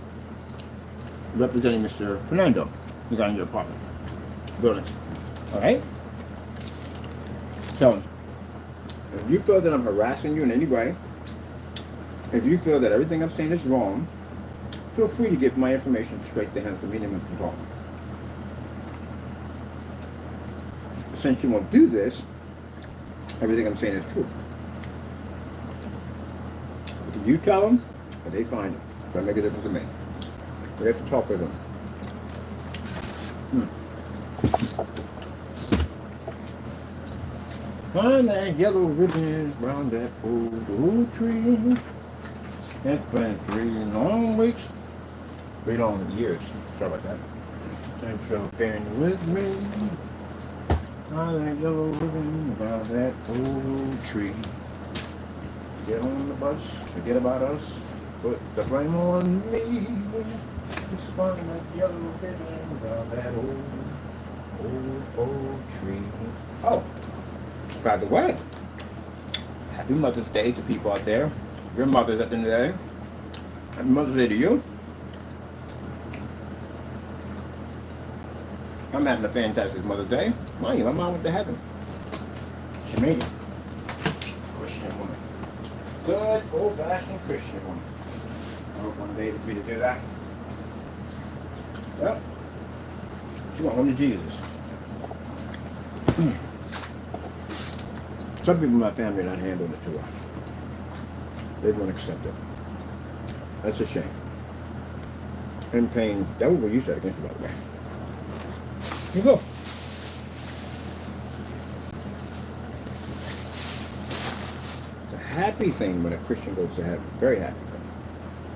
representing Mr. Fernando, who's on your apartment building. Alright? So, if you feel that I'm harassing you in any way, if you feel that everything I'm saying is wrong, feel free to give my information straight to him so me and him can talk. Since you won't do this, everything I'm saying is true. Either you tell them, or they find it. Doesn't make a difference to me. We have to talk with them. Find that yellow ribbon round that old tree. It's been 3 long weeks. 3 long years. Sorry about that. Thanks for bearing with me. Find that yellow ribbon round that old tree. Get on the bus, forget about us. Put the blame on me. It's find that yellow ribbon round that old tree. Oh! By the way, happy Mother's Day to people out there. Your mothers at the end of the day. Happy Mother's Day to you. I'm having a fantastic Mother's Day. Mind you, my mom went to heaven. She made it. Christian woman. Good old-fashioned Christian woman. I hope one day to be to do that. Well, she went home to Jesus. Some people in my family are not handling it too well. They won't accept it. That's a shame. And pain, that was what you said against you, by the way. Here you go. It's a happy thing when a Christian goes to heaven. Very happy thing.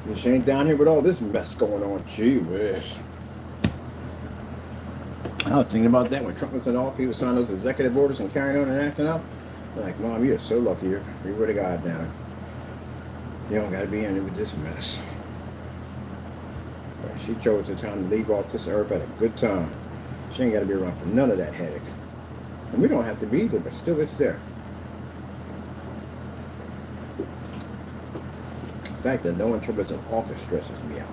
You just ain't down here with all this mess going on. Gee whiz. I was thinking about that when Trump was in office. He was signing those executive orders and carrying on and acting up. Like, Mom, you're so lucky. You're with a God now. You don't got to be in it with this mess. But she chose the time to leave off this earth at a good time. She ain't got to be around for none of that headache. And we don't have to be either, but still it's there. The fact that no one Trump is in office stresses me out.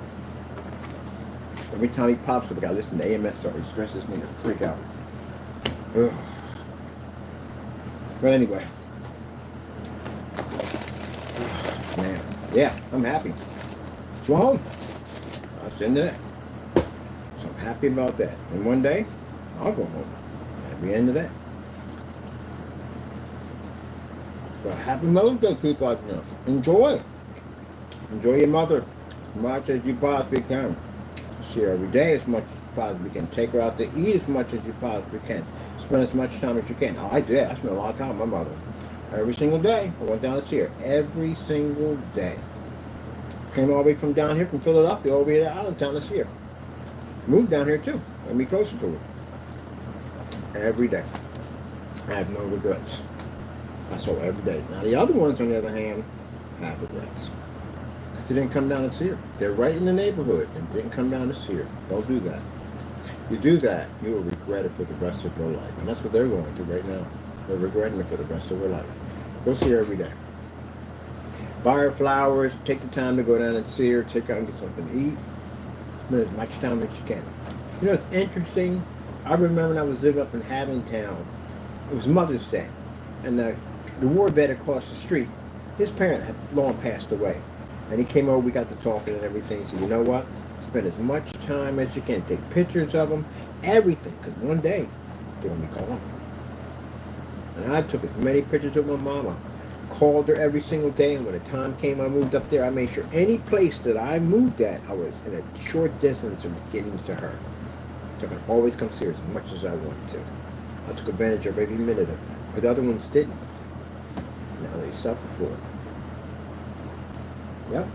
Every time he pops up, I got to listen to AMSR. He stresses me to freak out. Ugh. But anyway, man, yeah, I'm happy. So home. I'll send that. So I'm happy about that. And one day, I'll go home. At the end of that. But happy Mother's Day, people out there. Enjoy. Enjoy your mother as much as you possibly can. See her every day as much as you possibly can. Take her out to eat as much as you possibly can. Spend as much time as you can. I did. I spent a lot of time with my mother. Every single day. I went down to see her. Every single day. Came all the way from down here, from Philadelphia, all the way to Allentown to see her. Moved down here too. Let me closer to her. Every day. I have no regrets. I saw her every day. Now the other ones, on the other hand, have regrets. Because they didn't come down to see her. They're right in the neighborhood and didn't come down to see her. Don't do that. You do that, you will regret it for the rest of your life. And that's what they're going through right now. They're regretting it for the rest of their life. Go see her every day. Buy her flowers. Take the time to go down and see her. Take her out and get something to eat. Spend as much time as you can. You know, it's interesting. I remember when I was living up in Haventown. It was Mother's Day. And the war vet across the street, his parent had long passed away. And he came over, we got to talking and everything. He said, you know what? Spend as much time as you can. Take pictures of them. Everything. Because one day, they're going to be gone. And I took as many pictures of my mama. Called her every single day. And when the time came I moved up there, I made sure any place that I moved at, I was in a short distance of getting to her. So I could always come see her as much as I wanted to. I took advantage of every minute of it. But the other ones didn't. Now they suffer for it. Yep.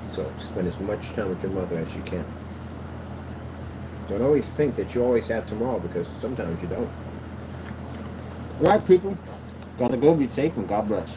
So spend as much time with your mother as you can. Don't always think that you always have tomorrow, because sometimes you don't. All right, people. Gotta go. Be safe and God bless.